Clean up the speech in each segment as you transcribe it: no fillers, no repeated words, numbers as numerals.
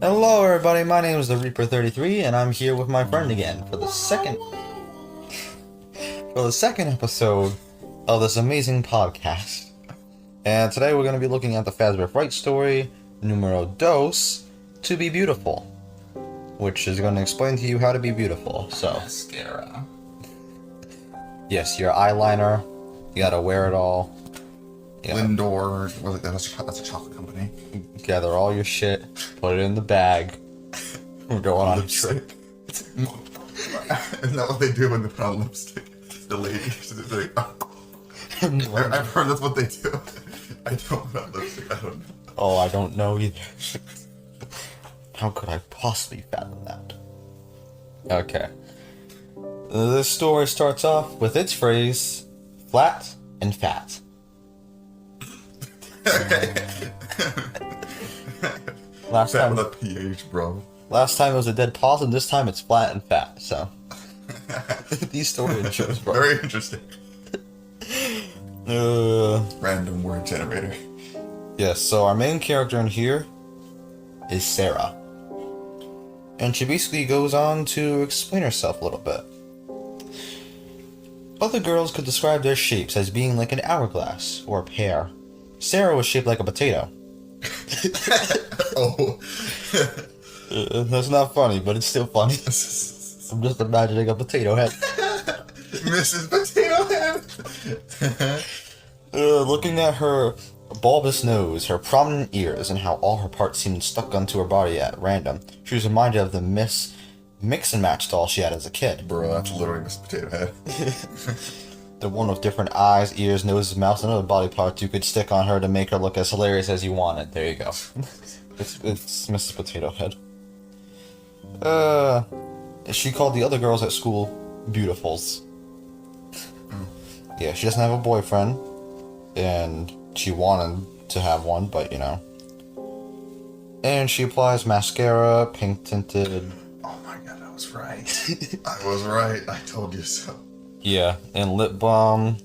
Hello everybody, my name is TheReaper33 and I'm here with my friend again for the second episode of this amazing podcast. And today we're going to be looking at the Fazbear Frights story, numero dos, To Be Beautiful, which is going to explain to you how to be beautiful. So, mascara. Yes, your eyeliner, you gotta wear it all. Yeah. Lindor, that's a chocolate company. Gather all your shit, put it in the bag. We're going on a trip. Isn't that what they do when they put on lipstick? The ladies, like, I've heard that's what they do. I don't put on lipstick, I don't know. Oh, I don't know either. How could I possibly fathom that? Okay. This story starts off with its phrase, flat and fat. Last fat time with a PH, bro. Last time it was a dead pause, and this time it's flat and fat. So these story intros, bro. Very interesting. Random word generator. Yes. So our main character in here is Sarah, and she basically goes on to explain herself a little bit. Other girls could describe their shapes as being like an hourglass or a pear. Sarah was shaped like a potato. Oh. That's not funny, but it's still funny. I'm just imagining a potato head. Mrs. Potato Head! Looking at her bulbous nose, her prominent ears, and how all her parts seemed stuck onto her body at random, she was reminded of the mix and match doll she had as a kid. Bro, that's literally Mrs. Potato Head. The one with different eyes, ears, noses, mouth, and other body parts you could stick on her to make her look as hilarious as you wanted. There you go. It's Mrs. Potato Head. She called the other girls at school beautifuls. Yeah, she doesn't have a boyfriend, and she wanted to have one, but you know. And she applies mascara, pink tinted. Oh my god, I was right. I was right. I told you so. Yeah, and lip balm.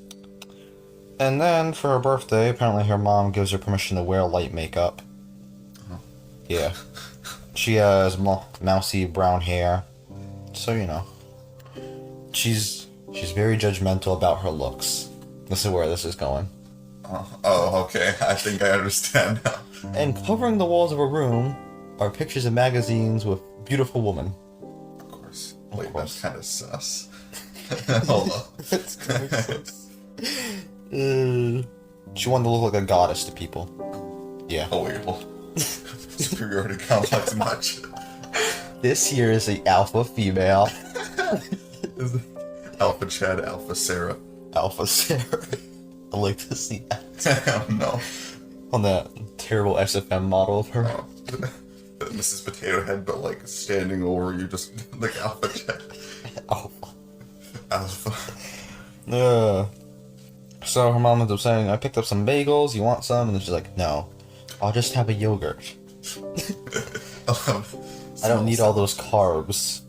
And then, for her birthday, apparently her mom gives her permission to wear light makeup. Uh-huh. Yeah. She has mousy brown hair. So, you know. She's very judgmental about her looks. This is where this is going. Oh, okay. I think I understand now. And covering the walls of her room are pictures of magazines with beautiful women. Of course. Of Wait, course. That's kind of sus. Hold on. That's kind of sus. She wanted to look like a goddess to people. Yeah. Oh, wait, hold on. Superiority complex much. This here is the alpha female. Is it Alpha Chad, Alpha Sarah? Alpha Sarah. I like to see that. No. On that terrible SFM model of her. Oh. Mrs. Potato Head, but like standing over you, just like Alpha Chad. Alpha. Alpha. So her mom ends up saying, I picked up some bagels, you want some? And then she's like, no, I'll just have a yogurt. I don't need all those carbs.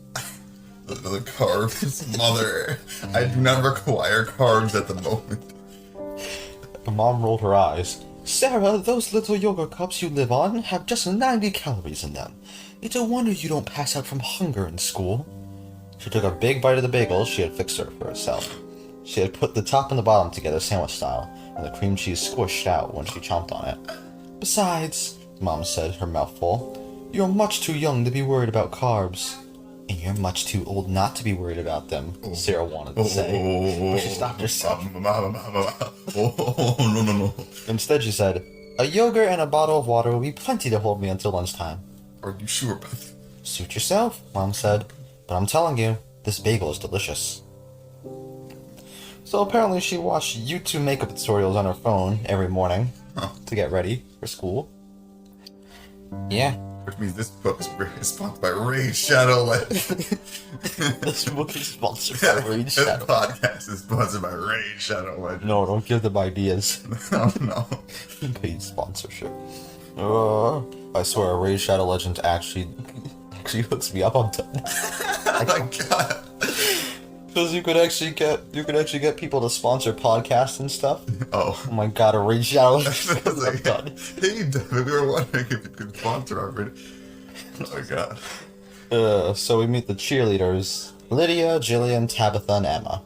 The carbs, mother. I do not require carbs at the moment. Her mom rolled her eyes. Sarah, those little yogurt cups you live on have just 90 calories in them. It's a wonder you don't pass out from hunger in school. She took a big bite of the bagel she had fixed her for herself. She had put the top and the bottom together sandwich style, and the cream cheese squished out when she chomped on it. Besides, Mom said, her mouth full, you're much too young to be worried about carbs. And you're much too old not to be worried about them, Sarah wanted to say. But she stopped herself. No. Instead, she said, a yogurt and a bottle of water will be plenty to hold me until lunchtime. Are you sure about that? Suit yourself, Mom said. But I'm telling you, this bagel is delicious. So apparently she watched YouTube makeup tutorials on her phone every morning to get ready for school. Yeah. Which means this book is sponsored by Raid Shadow Legends. This book is sponsored by Raid Shadow. This podcast is sponsored by Raid Shadow Legends. No, don't give them ideas. No. Paid sponsorship. I swear, Raid Shadow Legends actually hooks me up. I'm done. Oh my god. Because you could actually get people to sponsor podcasts and stuff. Oh. Oh my god, I reached out. I was like, hey, Devin, we were wondering if you could sponsor our video. Oh my god. So we meet the cheerleaders. Lydia, Jillian, Tabitha, and Emma.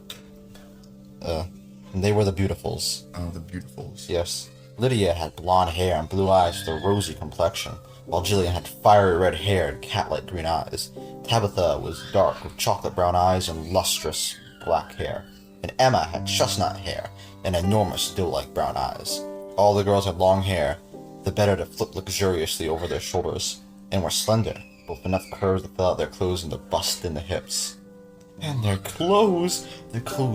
And they were the beautifuls. Oh, the beautifuls. Yes. Lydia had blonde hair and blue eyes with a rosy complexion, while Jillian had fiery red hair and cat-like green eyes. Tabitha was dark with chocolate brown eyes and lustrous black hair. And Emma had chestnut hair and enormous doe-like brown eyes. All the girls had long hair, the better to flip luxuriously over their shoulders, and were slender, with enough curves to fill out their clothes and to bust in the hips. And their clothes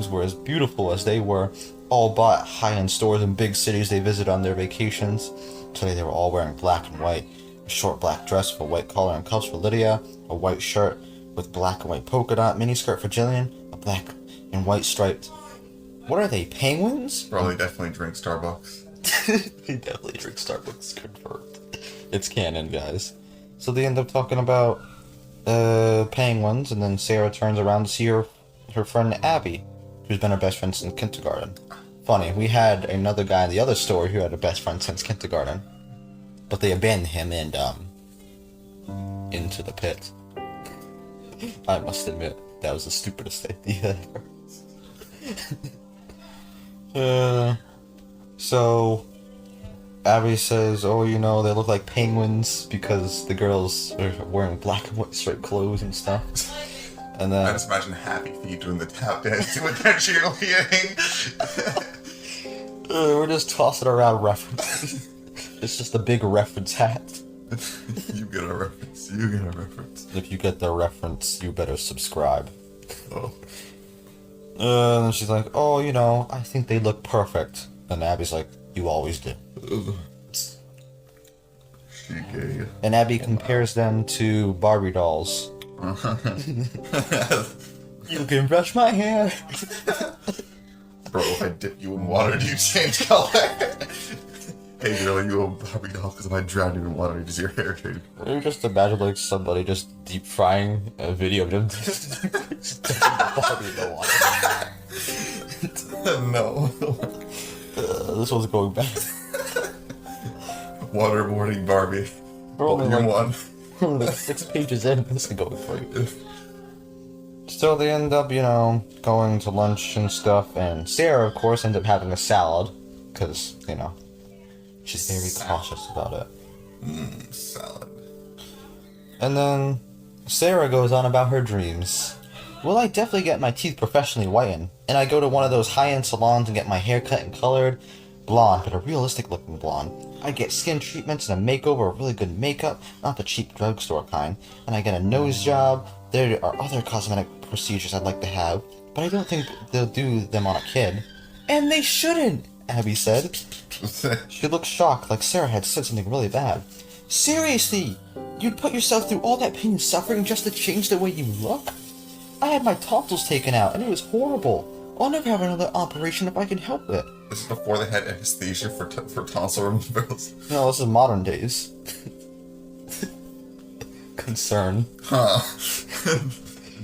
were as beautiful as they were all bought at high-end stores in big cities they visited on their vacations. Today they were all wearing black and white, a short black dress with a white collar and cuffs for Lydia, a white shirt with black and white polka dot miniskirt for Jillian, a black and white striped... What are they, penguins? Probably definitely drink Starbucks. They definitely drink Starbucks, confirmed. It's canon, guys. So they end up talking about penguins, and then Sarah turns around to see her friend Abby, who's been her best friend since kindergarten. Funny, we had another guy in the other story who had a best friend since kindergarten, but they abandoned him and into the pit. I must admit, that was the stupidest idea ever. So Abby says, oh, you know, they look like penguins because the girls are wearing black and white striped clothes and stuff. And then I just imagine Happy Feet doing the tap dance with their cheerleading. We're just tossing around references. It's just a big reference hat. You get a reference. You get a reference. If you get the reference, you better subscribe. Oh. And then she's like, oh, you know, I think they look perfect. And Abby's like, you always do. She gay. And Abby compares them to Barbie dolls. You can brush my hair. Bro, if I dip you in water, do you change color? Hey girl, you a Barbie doll because if I drown you in water, does your hair change color? You just imagine like somebody just deep frying a video of them just Barbie in the water. No. This one's going back. Waterboarding Barbie. We're only Volume like, 1. we're like 6 pages in. This is going for you. So they end up, you know, going to lunch and stuff, and Sarah, of course, ends up having a salad, because, you know, she's very cautious about it. Salad. And then Sarah goes on about her dreams. Well, I definitely get my teeth professionally whitened, and I go to one of those high-end salons and get my hair cut and colored blonde, but a realistic-looking blonde. I get skin treatments and a makeover of really good makeup, not the cheap drugstore kind, and I get a nose job. There are other cosmetic procedures I'd like to have, but I don't think they'll do them on a kid. And they shouldn't, Abby said. She looked shocked, like Sarah had said something really bad. Seriously, you'd put yourself through all that pain and suffering just to change the way you look? I had my tonsils taken out, and it was horrible. I'll never have another operation if I can help it. This is before they had anesthesia for tonsil removals. No, this is modern days. Concern. Huh.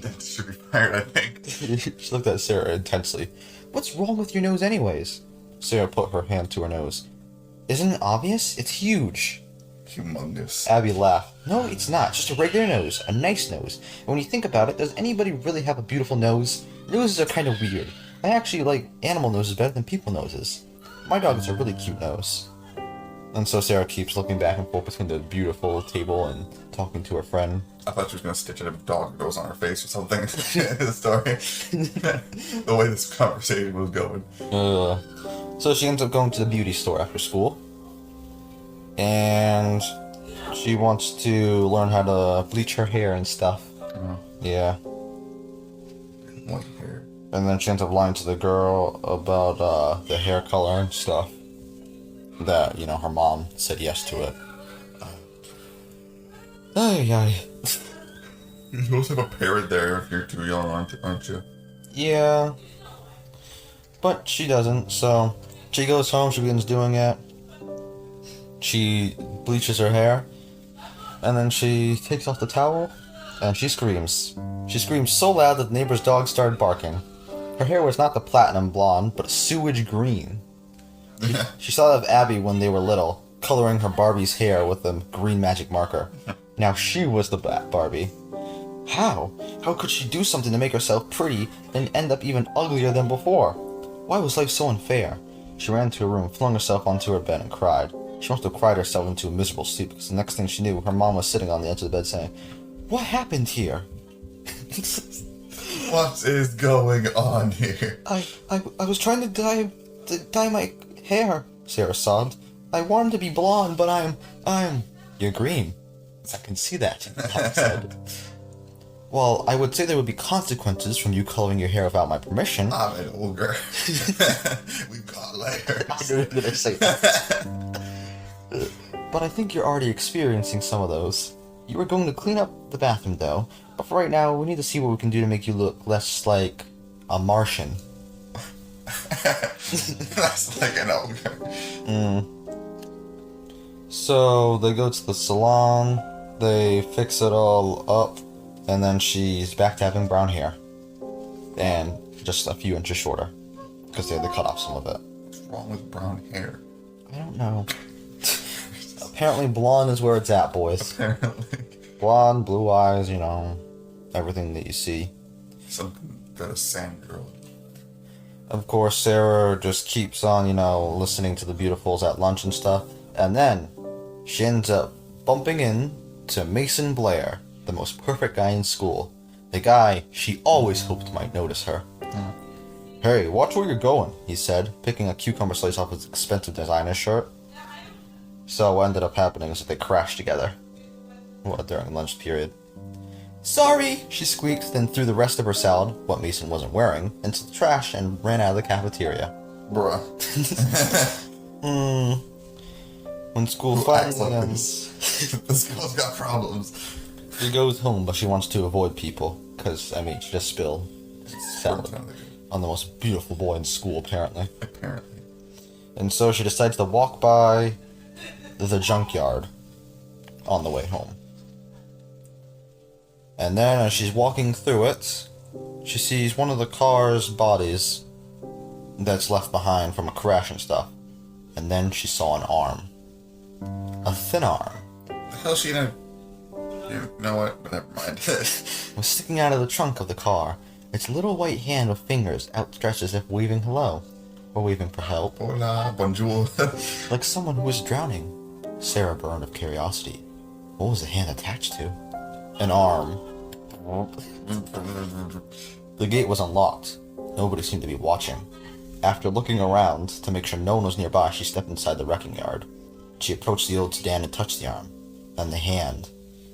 That should be fired, I think. She looked at Sarah intensely. What's wrong with your nose anyways? Sarah put her hand to her nose. Isn't it obvious? It's huge. Humongous. Abby laughed. No, it's not. It's just a regular nose. A nice nose. And when you think about it, does anybody really have a beautiful nose? Noses are kind of weird. I actually like animal noses better than people noses. My dog has a really cute nose. And so Sarah keeps looking back and forth between the beautiful table and talking to her friend. I thought she was going to stitch in a dog nose on her face or something in the story. The way this conversation was going. So she ends up going to the beauty store after school. And she wants to learn how to bleach her hair and stuff. Yeah. White hair. And then she ends up lying to the girl about the hair color and stuff. That, you know, her mom said yes to it. Ay. You're supposed to have a parrot there if you're too young, aren't you? Yeah. But she doesn't, so she goes home, she begins doing it. She bleaches her hair. And then she takes off the towel. and she screams. She screams so loud that the neighbor's dog started barking. Her hair was not the platinum blonde, but sewage green. She saw that of Abby when they were little, coloring her Barbie's hair with a green magic marker. Now she was the Barbie. How? How could she do something to make herself pretty and end up even uglier than before? Why was life so unfair? She ran to her room, flung herself onto her bed, and cried. She must have cried herself into a miserable sleep, because the next thing she knew, her mom was sitting on the edge of the bed saying, "What happened here?" What is going on here? I was trying to dye my hair, Sarah sobbed. I wanted to be blonde, but You're green. I can see that, Mom said. Well, I would say there would be consequences from you coloring your hair without my permission. I'm an ogre. We've got layers. I knew you were going to say that. But I think you're already experiencing some of those. You were going to clean up the bathroom, though. But for right now, we need to see what we can do to make you look less like a Martian. That's like an ogre. So they go to the salon, they fix it all up, and then she's back to having brown hair. And just a few inches shorter. Because they had to cut off some of it. What's wrong with brown hair? I don't know. Apparently blonde is where it's at, boys. Apparently. Blonde, blue eyes, everything that you see. Something that a sand girl. Of course, Sarah just keeps on, listening to the Beautifuls at lunch and stuff. And then she ends up bumping into Mason Blair, the most perfect guy in school. The guy she always hoped might notice her. Hey, watch where you're going, he said, picking a cucumber slice off his expensive designer shirt. So what ended up happening is that they crashed together. During lunch period. Sorry, she squeaked, then threw the rest of her salad, what Mason wasn't wearing, into the trash and ran out of the cafeteria. Bruh. When school finally ends... This girl's got problems. She goes home, but she wants to avoid people, because, she just spilled salad on the most beautiful boy in school, apparently. Apparently. And so she decides to walk by the junkyard on the way home. And then as she's walking through it, she sees one of the car's bodies that's left behind from a crash and stuff. And then she saw an arm. A thin arm. The hell she gonna... You know what? Never mind. Was sticking out of the trunk of the car. Its little white hand with fingers outstretched as if waving hello. Or waving for help. Hola, bonjour. Like someone who was drowning. Sarah burned with curiosity. What was the hand attached to? An arm. The gate was unlocked. Nobody seemed to be watching. After looking around to make sure no one was nearby, she stepped inside the wrecking yard. She approached the old sedan and touched the arm. Then the hand.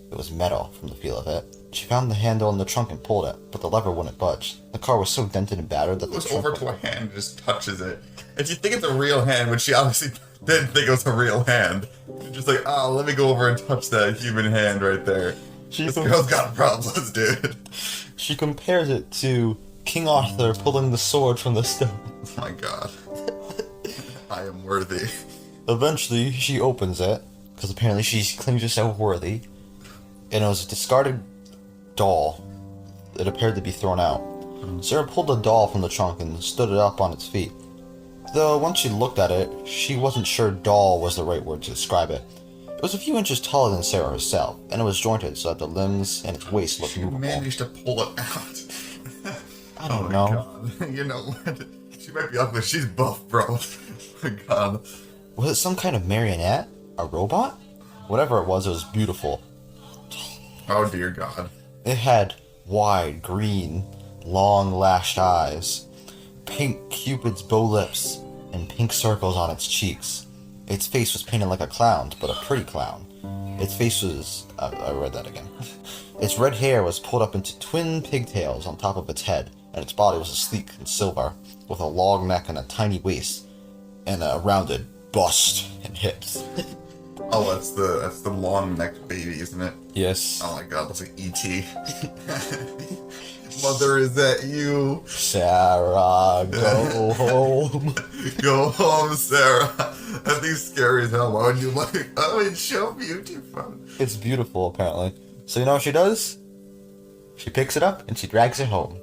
It was metal from the feel of it. She found the handle in the trunk and pulled it, but the lever wouldn't budge. The car was so dented and battered that it was over to a hand and just touches it. And you think it's a real hand, but she obviously didn't think it was a real hand. She's just like, let me go over and touch that human hand right there. This girl's got problems, dude. She compares it to King Arthur pulling the sword from the stone. Oh my god. I am worthy. Eventually, she opens it, because apparently she claims herself worthy, and it was a discarded doll. It appeared to be thrown out. Sarah pulled the doll from the trunk and stood it up on its feet. Though once she looked at it, she wasn't sure doll was the right word to describe it. It was a few inches taller than Sarah herself, and it was jointed so that the limbs and its waist looked movable. She managed to pull it out. I don't know. God. You know what? She might be ugly. She's buff, bro. Oh my god. Was it some kind of marionette? A robot? Whatever it was beautiful. Oh dear god. It had wide, green, long lashed eyes, pink Cupid's bow lips, and pink circles on its cheeks. Its face was painted like a clown, but a pretty clown. Its face was... I read that again. Its red hair was pulled up into twin pigtails on top of its head, and its body was sleek and silver, with a long neck and a tiny waist, and a rounded bust and hips. Oh, that's the long-necked baby, isn't it? Yes. Oh my god, that's like E.T. Mother, is that you? Sarah, go home. Go home, Sarah. That thing's scary as hell. Why would you like... Oh, it's so beautiful. It's beautiful, apparently. So you know what she does? She picks it up and she drags it home.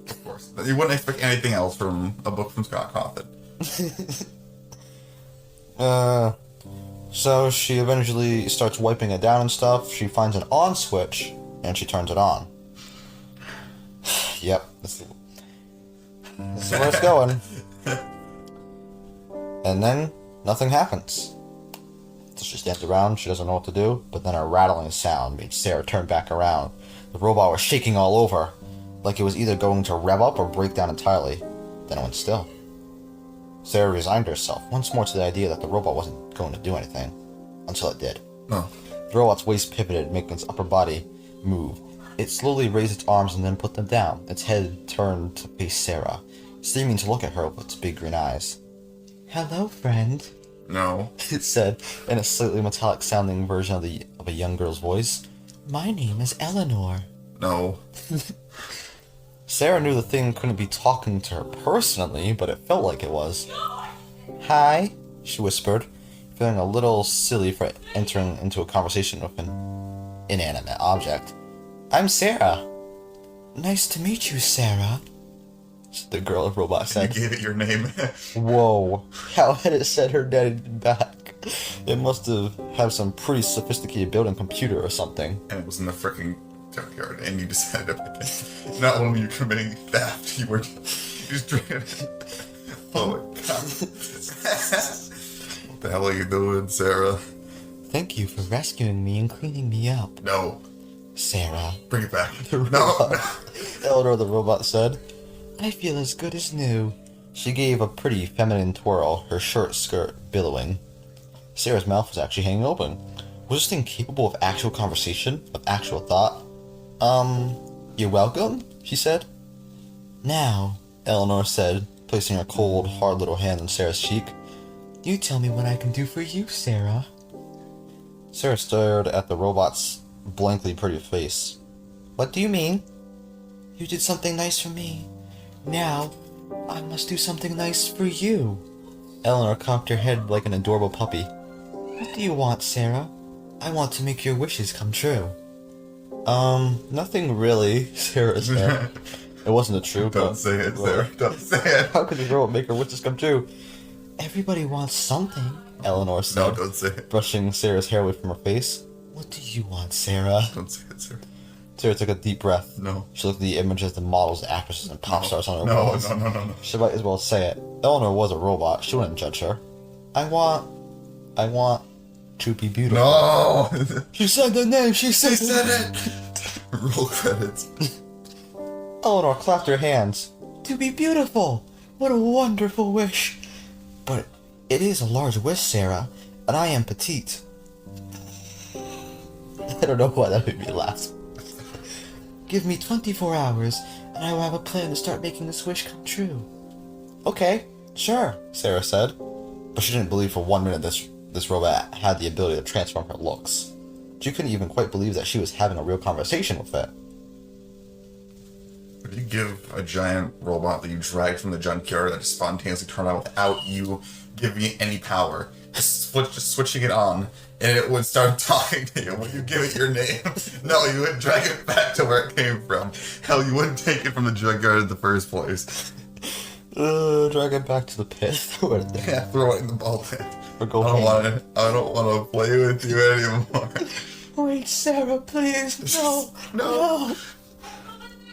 Of course. You wouldn't expect anything else from a book from Scott Cawthon. So she eventually starts wiping it down and stuff. She finds an on switch and she turns it on. Yep, this is where it's going. And then nothing happens. So she stands around, she doesn't know what to do, but then a rattling sound made Sarah turn back around. The robot was shaking all over, like it was either going to rev up or break down entirely. Then it went still. Sarah resigned herself once more to the idea that the robot wasn't going to do anything, until it did. Oh. The robot's waist pivoted, making its upper body move. It slowly raised its arms and then put them down. Its head turned to face Sarah, seeming to look at her with its big green eyes. "Hello, friend," No. it said, in a slightly metallic-sounding version of a young girl's voice. "My name is Eleanor." No. Sarah knew the thing couldn't be talking to her personally, but it felt like it was. "Hi," she whispered, feeling a little silly for entering into a conversation with an inanimate object. "I'm Sarah." "Nice to meet you, Sarah," the girl robot said. You gave it your name. Whoa, how had it said her name back? It must have some pretty sophisticated building computer or something. And it was in the frickin' junkyard, and you decided to pick it. Not when you were committing theft, you were just drinking it. Oh my god. What the hell are you doing, Sarah? "Thank you for rescuing me and cleaning me up." No. "Sarah," Bring it back. the robot, Eleanor the robot said. "I feel as good as new." She gave a pretty feminine twirl, her skirt billowing. Sarah's mouth was actually hanging open. Was this thing capable of actual conversation, of actual thought? You're welcome," she said. "Now," Eleanor said, placing her cold, hard little hand on Sarah's cheek, "you tell me what I can do for you, Sarah." Sarah stared at the robot's blankly pretty face. "What do you mean?" "You did something nice for me. Now, I must do something nice for you." Eleanor cocked her head like an adorable puppy. "What do you want, Sarah? I want to make your wishes come true." Nothing really," Sarah said. It wasn't a true, Don't say it, Sarah. Don't say it. How could the robot make her wishes come true? "Everybody wants something," Eleanor said, No, don't say it. brushing Sarah's hair away from her face. "What do you want, Sarah?" Don't say it, Sarah. Sarah took a deep breath. No. She looked at the images of the models, the actresses, and pop stars on her No, walls. no. She might as well say it. Eleanor was a robot. She wouldn't judge her. I want to be beautiful." No! She said the name. She said it! Roll credits. Eleanor clapped her hands. "To be beautiful! What a wonderful wish! But it is a large wish, Sarah, and I am petite." I don't know why that made me laugh. "Give me 24 hours, and I will have a plan to start making this wish come true." "Okay, sure," Sarah said. But she didn't believe for 1 minute this robot had the ability to transform her looks. She couldn't even quite believe that she was having a real conversation with it. Would you give a giant robot that you dragged from the junkyard that just spontaneously turned on without you giving it any power, just switching it on, and it would start talking to you? Would you give it your name? No, you would drag it back to where it came from. Hell, you wouldn't take it from the junkyard in the first place. Drag it back to the pit. Yeah, throw it in the ball pit. Or go I don't want to play with you anymore. Wait, Sarah, please. No. No.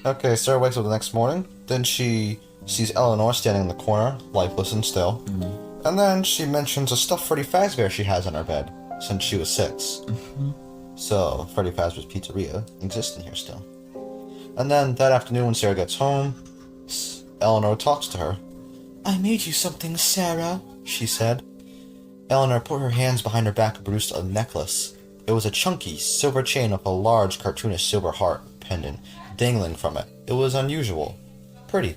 Okay, Sarah wakes up the next morning. Then she sees Eleanor standing in the corner, lifeless and still. Mm-hmm. And then she mentions a stuffed Freddy Fazbear she has in her bed since she was 6. Mm-hmm. So, Freddy Fazbear's Pizzeria exists in here still. And then that afternoon when Sarah gets home, Eleanor talks to her. "I made you something, Sarah," she said. Eleanor put her hands behind her back and produced a necklace. It was a chunky silver chain with a large cartoonish silver heart pendant dangling from it. It was unusual. Pretty.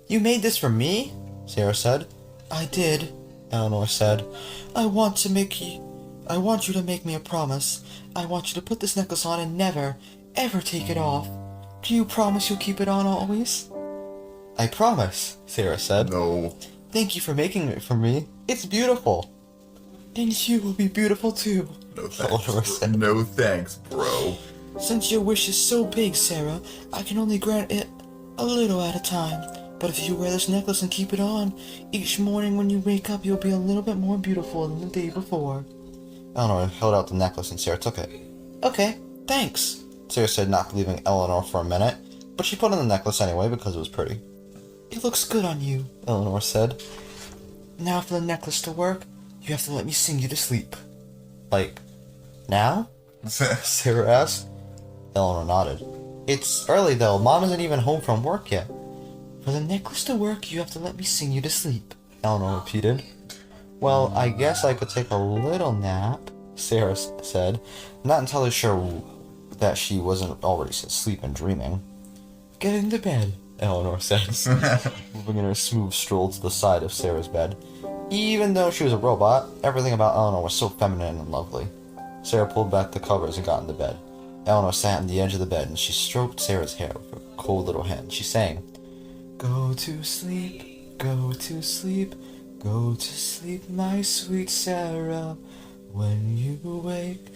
"You made this for me?" Sarah said. "I did," Eleanor said. I want you to make me a promise. I want you to put this necklace on and never, ever take it off. Do you promise you'll keep it on always?" "I promise," Sarah said. No. "Thank you for making it for me. It's beautiful." "And you will be beautiful too." No thanks. No thanks, bro. Since your wish is so big, Sarah, I can only grant it a little at a time. But if you wear this necklace and keep it on, each morning when you wake up, you'll be a little bit more beautiful than the day before. Eleanor held out the necklace and Sarah took it. Okay, thanks, Sarah said, not believing Eleanor for a minute, but she put on the necklace anyway because it was pretty. It looks good on you, Eleanor said. Now for the necklace to work, you have to let me sing you to sleep. Like, now? Sarah asked. Eleanor nodded. It's early though, Mom isn't even home from work yet. For the necklace to work, you have to let me sing you to sleep, Eleanor repeated. Well, I guess I could take a little nap, Sarah said, not entirely sure that she wasn't already asleep and dreaming. Get into bed, Eleanor said, moving in her smooth stroll to the side of Sarah's bed. Even though she was a robot, everything about Eleanor was so feminine and lovely. Sarah pulled back the covers and got into bed. Eleanor sat on the edge of the bed and she stroked Sarah's hair with her cold little hand. She sang, Go to sleep, go to sleep, go to sleep, my sweet Sarah. When you wake,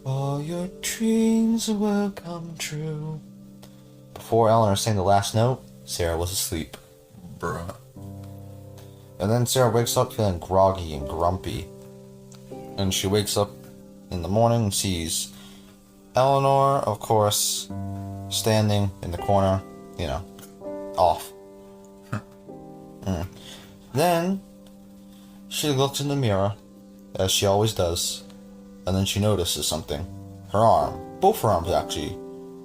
all your dreams will come true. Before Eleanor sang the last note, Sarah was asleep. Bruh. And then Sarah wakes up feeling groggy and grumpy. And she wakes up in the morning and sees Eleanor, of course, standing in the corner, off. Then she looks in the mirror, as she always does, and then she notices something. Her arm, both her arms actually,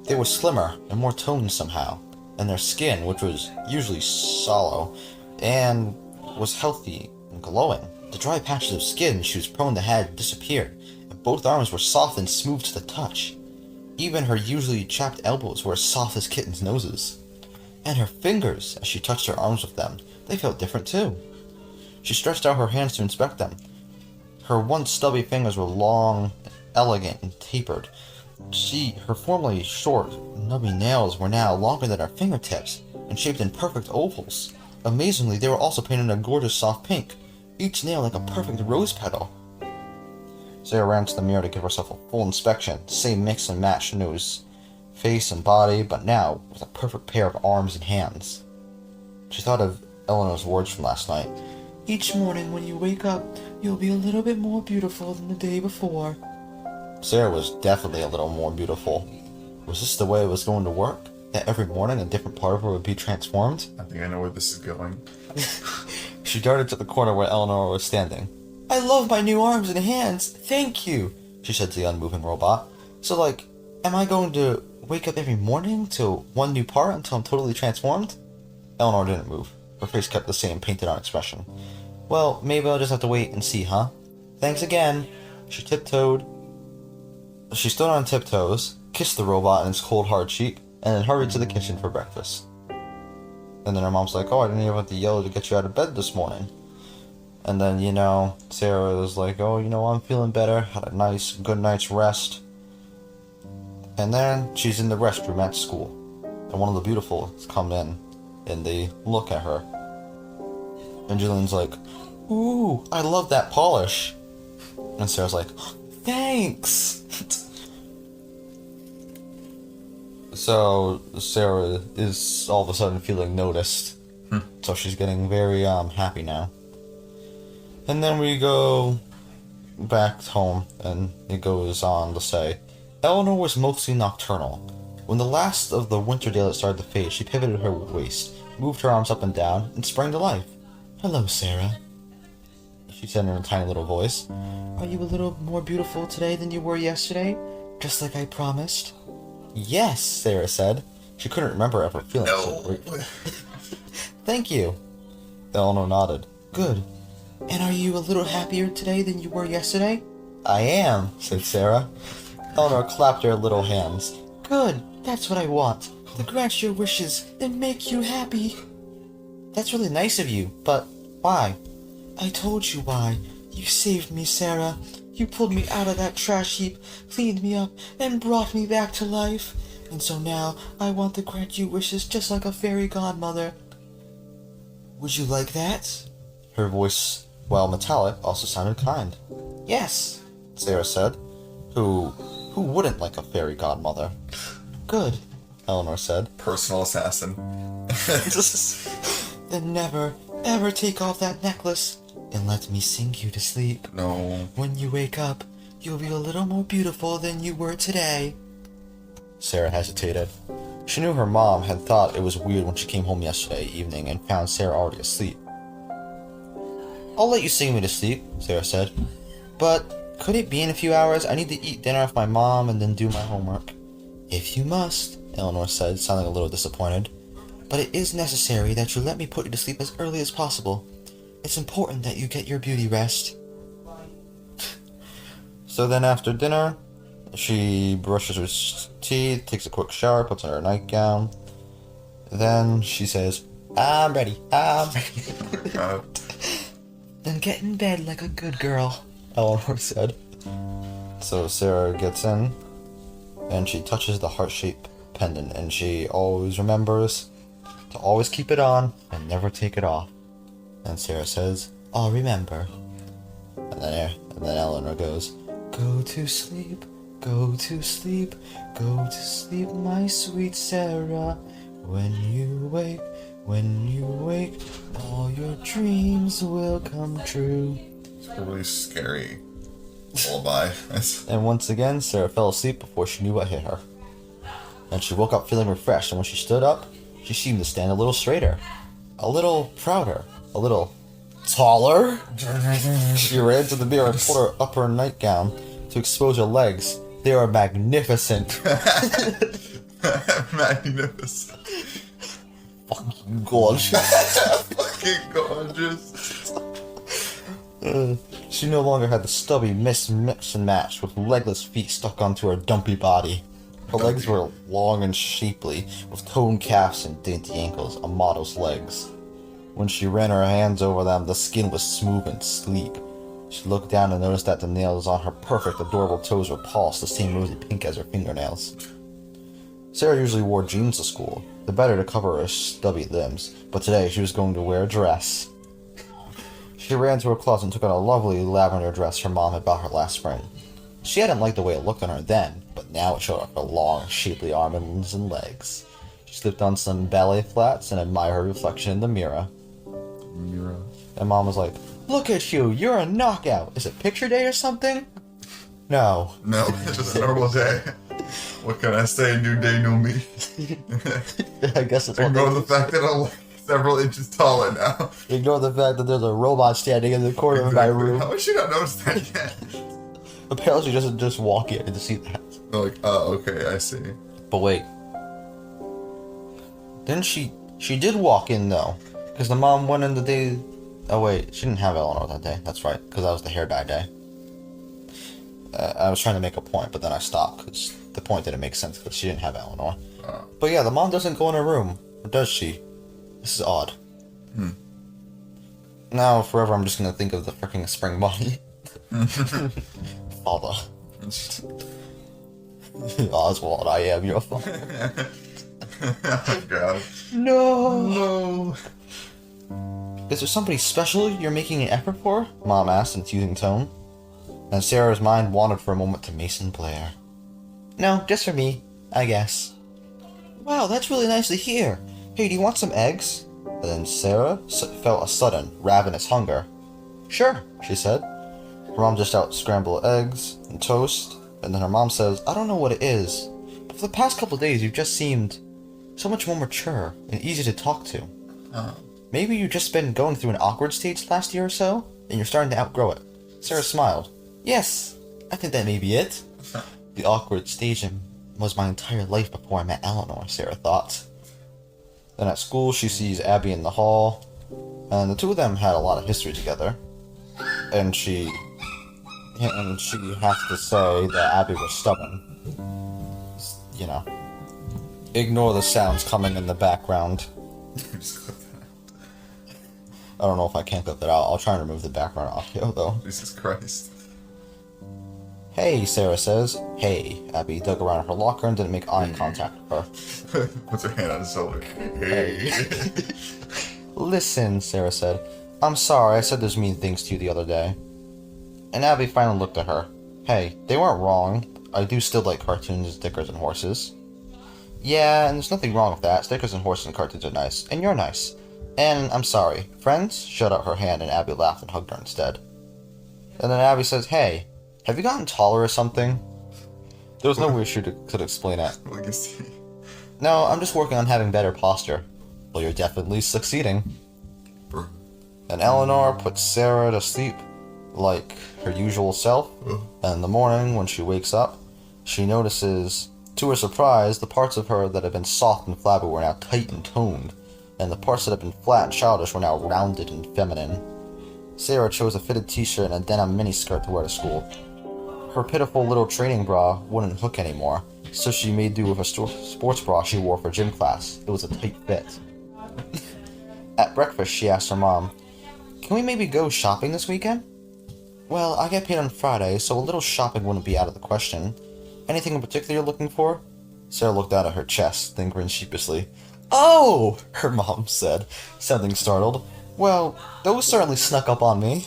they were slimmer and more toned somehow, and their skin, which was usually sallow, and was healthy and glowing. The dry patches of skin she was prone to have disappeared, and both arms were soft and smooth to the touch. Even her usually chapped elbows were as soft as kittens' noses. And her fingers, as she touched her arms with them, they felt different too. She stretched out her hands to inspect them. Her once stubby fingers were long, elegant, and tapered. Her formerly short, nubby nails were now longer than her fingertips, and shaped in perfect ovals. Amazingly, they were also painted a gorgeous soft pink, each nail like a perfect rose petal. Sarah ran to the mirror to give herself a full inspection, same mix and match nose, face and body, but now with a perfect pair of arms and hands. She thought of Eleanor's words from last night. Each morning when you wake up, you'll be a little bit more beautiful than the day before. Sarah was definitely a little more beautiful. Was this the way it was going to work? That every morning a different part of her would be transformed? I think I know where this is going. She darted to the corner where Eleanor was standing. I love my new arms and hands, thank you, she said to the unmoving robot. So am I going to wake up every morning to one new part until I'm totally transformed? Eleanor didn't move. Her face kept the same painted-on expression. Well, maybe I'll just have to wait and see, huh? Thanks again. She stood on tiptoes, kissed the robot in its cold, hard cheek, and then hurried to the kitchen for breakfast. And then her mom's like, I didn't even have to yell to get you out of bed this morning. And then, Sarah was like, I'm feeling better, had a good night's rest. And then she's in the restroom at school. And one of the beautifuls come in, and they look at her. And Jillian's like, ooh, I love that polish. And Sarah's like, thanks. So Sarah is all of a sudden feeling noticed. So she's getting very happy now. And then we go back home, and it goes on to say, Eleanor was mostly nocturnal. When the last of the winter daylight started to fade, she pivoted her waist, moved her arms up and down, and sprang to life. Hello, Sarah, she said in her tiny little voice. Are you a little more beautiful today than you were yesterday? Just like I promised? Yes, Sarah said. She couldn't remember ever feeling so great. Thank you. Eleanor nodded. Good. And are you a little happier today than you were yesterday? I am, said Sarah. Eleanor clapped her little hands. Good, that's what I want. To grant your wishes and make you happy. That's really nice of you, but why? I told you why. You saved me, Sarah. You pulled me out of that trash heap, cleaned me up, and brought me back to life. And so now I want to grant you wishes just like a fairy godmother. Would you like that? Her voice, while metallic, also sounded kind. Yes, Sarah said, who Who wouldn't like a fairy godmother? Good, Eleanor said. Personal assassin. Then never, ever take off that necklace and let me sing you to sleep. No. When you wake up, you'll be a little more beautiful than you were today. Sarah hesitated. She knew her mom had thought it was weird when she came home yesterday evening and found Sarah already asleep. I'll let you sing me to sleep, Sarah said. But could it be in a few hours? I need to eat dinner with my mom and then do my homework. If you must, Eleanor said, sounding a little disappointed. But it is necessary that you let me put you to sleep as early as possible. It's important that you get your beauty rest. So then after dinner, she brushes her teeth, takes a quick shower, puts on her nightgown. Then she says, I'm ready. Then get in bed like a good girl, Eleanor said. So Sarah gets in, and she touches the heart-shaped pendant, and she always remembers to always keep it on and never take it off. And Sarah says, I'll remember. And then Eleanor goes, Go to sleep, go to sleep, go to sleep, my sweet Sarah. When you wake, all your dreams will come true. It's a really scary lullaby. And once again, Sarah fell asleep before she knew what hit her. And she woke up feeling refreshed, and when she stood up, she seemed to stand a little straighter, a little prouder, a little taller. She ran to the mirror and pulled her up her nightgown to expose her legs. They are magnificent. Magnificent. Fucking gorgeous. Fucking gorgeous. She no longer had the stubby mix and match with legless feet stuck onto her dumpy body. Her legs were long and shapely, with toned calves and dainty ankles, a model's legs. When she ran her hands over them, the skin was smooth and sleek. She looked down and noticed that the nails on her perfect, adorable toes were polished the same rosy pink as her fingernails. Sarah usually wore jeans to school, the better to cover her stubby limbs, but today she was going to wear a dress. She ran to her closet and took out a lovely lavender dress her mom had bought her last spring. She hadn't liked the way it looked on her then, but now it showed off her long, shapely arms and legs. She slipped on some ballet flats and admired her reflection in the mirror. And Mom was like, Look at you, you're a knockout. Is it picture day or something? No. No, it's just a normal day. What can I say? New day, new me. I guess it's what Ignore the fact that I'm like several inches taller now. Ignore the fact that there's a robot standing in the corner of my room. How has she not noticed that yet? Apparently she doesn't just walk in to see that. They're like, oh, okay, I see. But wait. Then she did walk in though. Because the mom went in the day... Oh wait, she didn't have Eleanor that day. That's right, because that was the hair dye day. I was trying to make a point, but then I stopped, because the point didn't make sense, because she didn't have Eleanor. But yeah, the mom doesn't go in her room. Or does she? This is odd. Now, forever, I'm just going to think of the freaking spring bunny. Father. Oswald, I am your father. Oh, God. No! Is there somebody special you're making an effort for? Mom asked in a teasing tone. And Sarah's mind wandered for a moment to Mason Blair. No, just for me, I guess. Wow, that's really nice to hear. Hey, do you want some eggs? And then Sarah felt a sudden, ravenous hunger. Sure, she said. Her mom dished out scrambled eggs and toast, and then her mom says, I don't know what it is, but for the past couple of days you've just seemed so much more mature and easy to talk to. Maybe you've just been going through an awkward stage last year or so, and you're starting to outgrow it. Sarah smiled. Yes, I think that may be it. The awkward stage was my entire life before I met Eleanor, Sarah thought. Then at school, she sees Abby in the hall, and the two of them had a lot of history together. And she has to say that Abby was stubborn. You know. Ignore the sounds coming in the background. Just clip that. I don't know if I can clip that out. I'll try and remove the background audio, though. Jesus Christ. Hey, Sarah says. Hey. Abby dug around her locker and didn't make eye contact with her. Puts her hand on his shoulder. Hey. Listen, Sarah said. I'm sorry, I said those mean things to you the other day. And Abby finally looked at her. Hey, they weren't wrong. I do still like cartoons, stickers, and horses. Yeah, and there's nothing wrong with that. Stickers and horses and cartoons are nice. And you're nice. And I'm sorry. Friends? Shut out her hand, and Abby laughed and hugged her instead. And then Abby says, hey, have you gotten taller or something? There was no way she could explain it. Well, you see. No, I'm just working on having better posture. Well, you're definitely succeeding. And Eleanor puts Sarah to sleep like her usual self. And in the morning, when she wakes up, she notices, to her surprise, the parts of her that had been soft and flabby were now tight and toned, and the parts that had been flat and childish were now rounded and feminine. Sarah chose a fitted t-shirt and a denim miniskirt to wear to school. Her pitiful little training bra wouldn't hook anymore, so she made do with a sports bra she wore for gym class. It was a tight fit. At breakfast, she asked her mom, can we maybe go shopping this weekend? Well, I get paid on Friday, so a little shopping wouldn't be out of the question. Anything in particular you're looking for? Sarah looked down at her chest, then grinned sheepishly. Oh! Her mom said, sounding startled. Well, those certainly snuck up on me.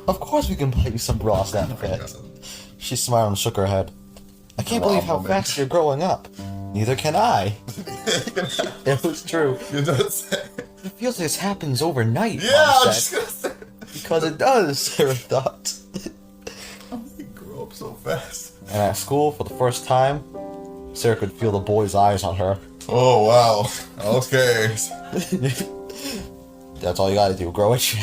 Of course we can buy you some bras that fit. She smiled and shook her head. I can't believe how fast you're growing up. Neither can I. It was true. It feels like this happens overnight, Yeah, Mom I said. was just gonna say. Because it does, Sarah thought. You grow up so fast. And at school, for the first time, Sarah could feel the boys' eyes on her. Oh, wow. Okay. That's all you gotta do, grow a chin.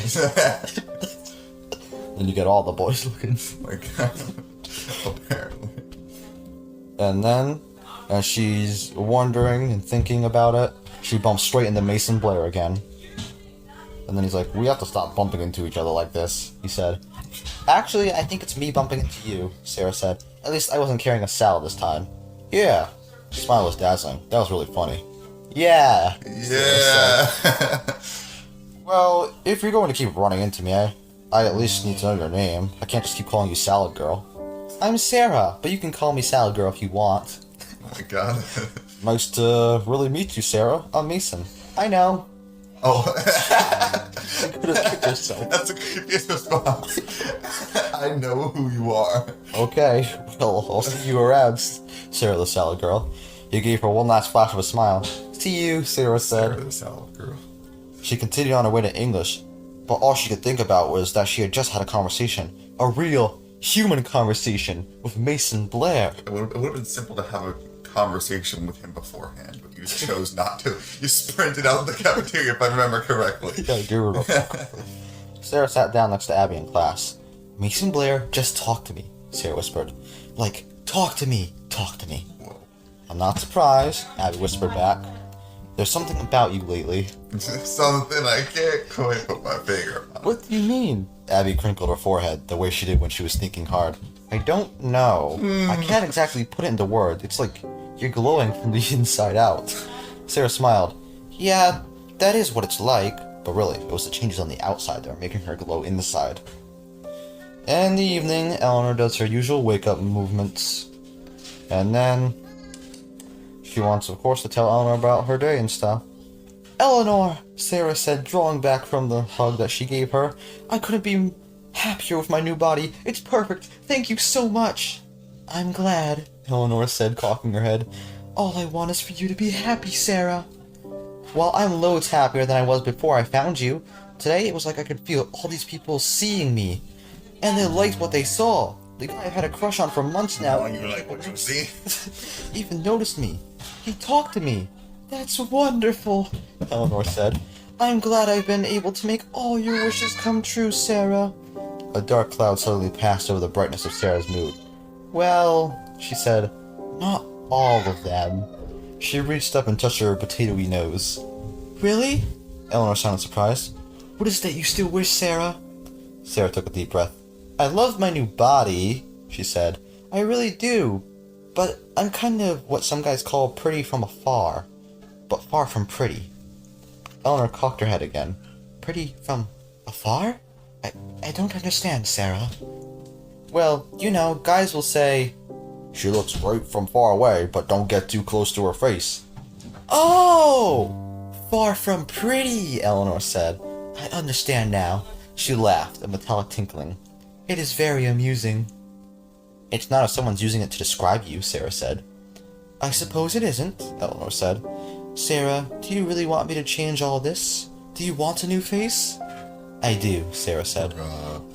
Then you get all the boys looking. My God. Apparently. And then, as she's wondering and thinking about it, she bumps straight into Mason Blair again. And then he's like, we have to stop bumping into each other like this, he said. Actually, I think it's me bumping into you, Sarah said. At least I wasn't carrying a salad this time. Yeah. Her smile was dazzling. That was really funny. Yeah. Yeah. Well, if you're going to keep running into me, I at least need to know your name. I can't just keep calling you Salad Girl. I'm Sarah, but you can call me Salad Girl if you want. Oh my God. Nice to really meet you, Sarah. I'm Mason. I know. Oh. You could have kicked yourself. That's the creepiest response. I know who you are. Okay, well, I'll see you around, Sarah the Salad Girl. He gave her one last flash of a smile. See you, Sarah said. Sarah the Salad Girl. She continued on her way to English, but all she could think about was that she had just had a conversation. A real, human conversation with Mason Blair. It would have been simple to have a conversation with him beforehand, but you chose not to. You sprinted out of the cafeteria, if I remember correctly. Yeah, do it. Sarah sat down next to Abby in class. Mason Blair, just talk to me, Sarah whispered. Like, talk to me, talk to me. Whoa. I'm not surprised, Abby whispered back. There's something about you lately. Something I can't quite put my finger on. What do you mean? Abby crinkled her forehead the way she did when she was thinking hard. I don't know. I can't exactly put it into words. It's like you're glowing from the inside out. Sarah smiled. Yeah, that is what it's like. But really, it was the changes on the outside that were making her glow inside. In the evening, Eleanor does her usual wake-up movements. And then she wants, of course, to tell Eleanor about her day and stuff. Eleanor, Sarah said, drawing back from the hug that she gave her. I couldn't be happier with my new body. It's perfect. Thank you so much. I'm glad, Eleanor said, cocking her head. All I want is for you to be happy, Sarah. Well, I'm loads happier than I was before I found you. Today, it was like I could feel all these people seeing me. And they liked what they saw. The guy I've had a crush on for months now. Oh, you like what you see? Even noticed me. He talked to me. That's wonderful, Eleanor said. I'm glad I've been able to make all your wishes come true, Sarah. A dark cloud suddenly passed over the brightness of Sarah's mood. Well, she said, not all of them. She reached up and touched her potatoey nose. Really? Eleanor sounded surprised. What is it that you still wish, Sarah? Sarah took a deep breath. I love my new body, she said. I really do. But I'm kind of what some guys call pretty from afar. But far from pretty. Eleanor cocked her head again. Pretty from afar? I don't understand, Sarah. Well, you know, guys will say, she looks great from far away, but don't get too close to her face. Oh! Far from pretty, Eleanor said. I understand now. She laughed, a metallic tinkling. It is very amusing. It's not if someone's using it to describe you, Sarah said. I suppose it isn't, Eleanor said. Sarah, do you really want me to change all this? Do you want a new face? I do, Sarah said.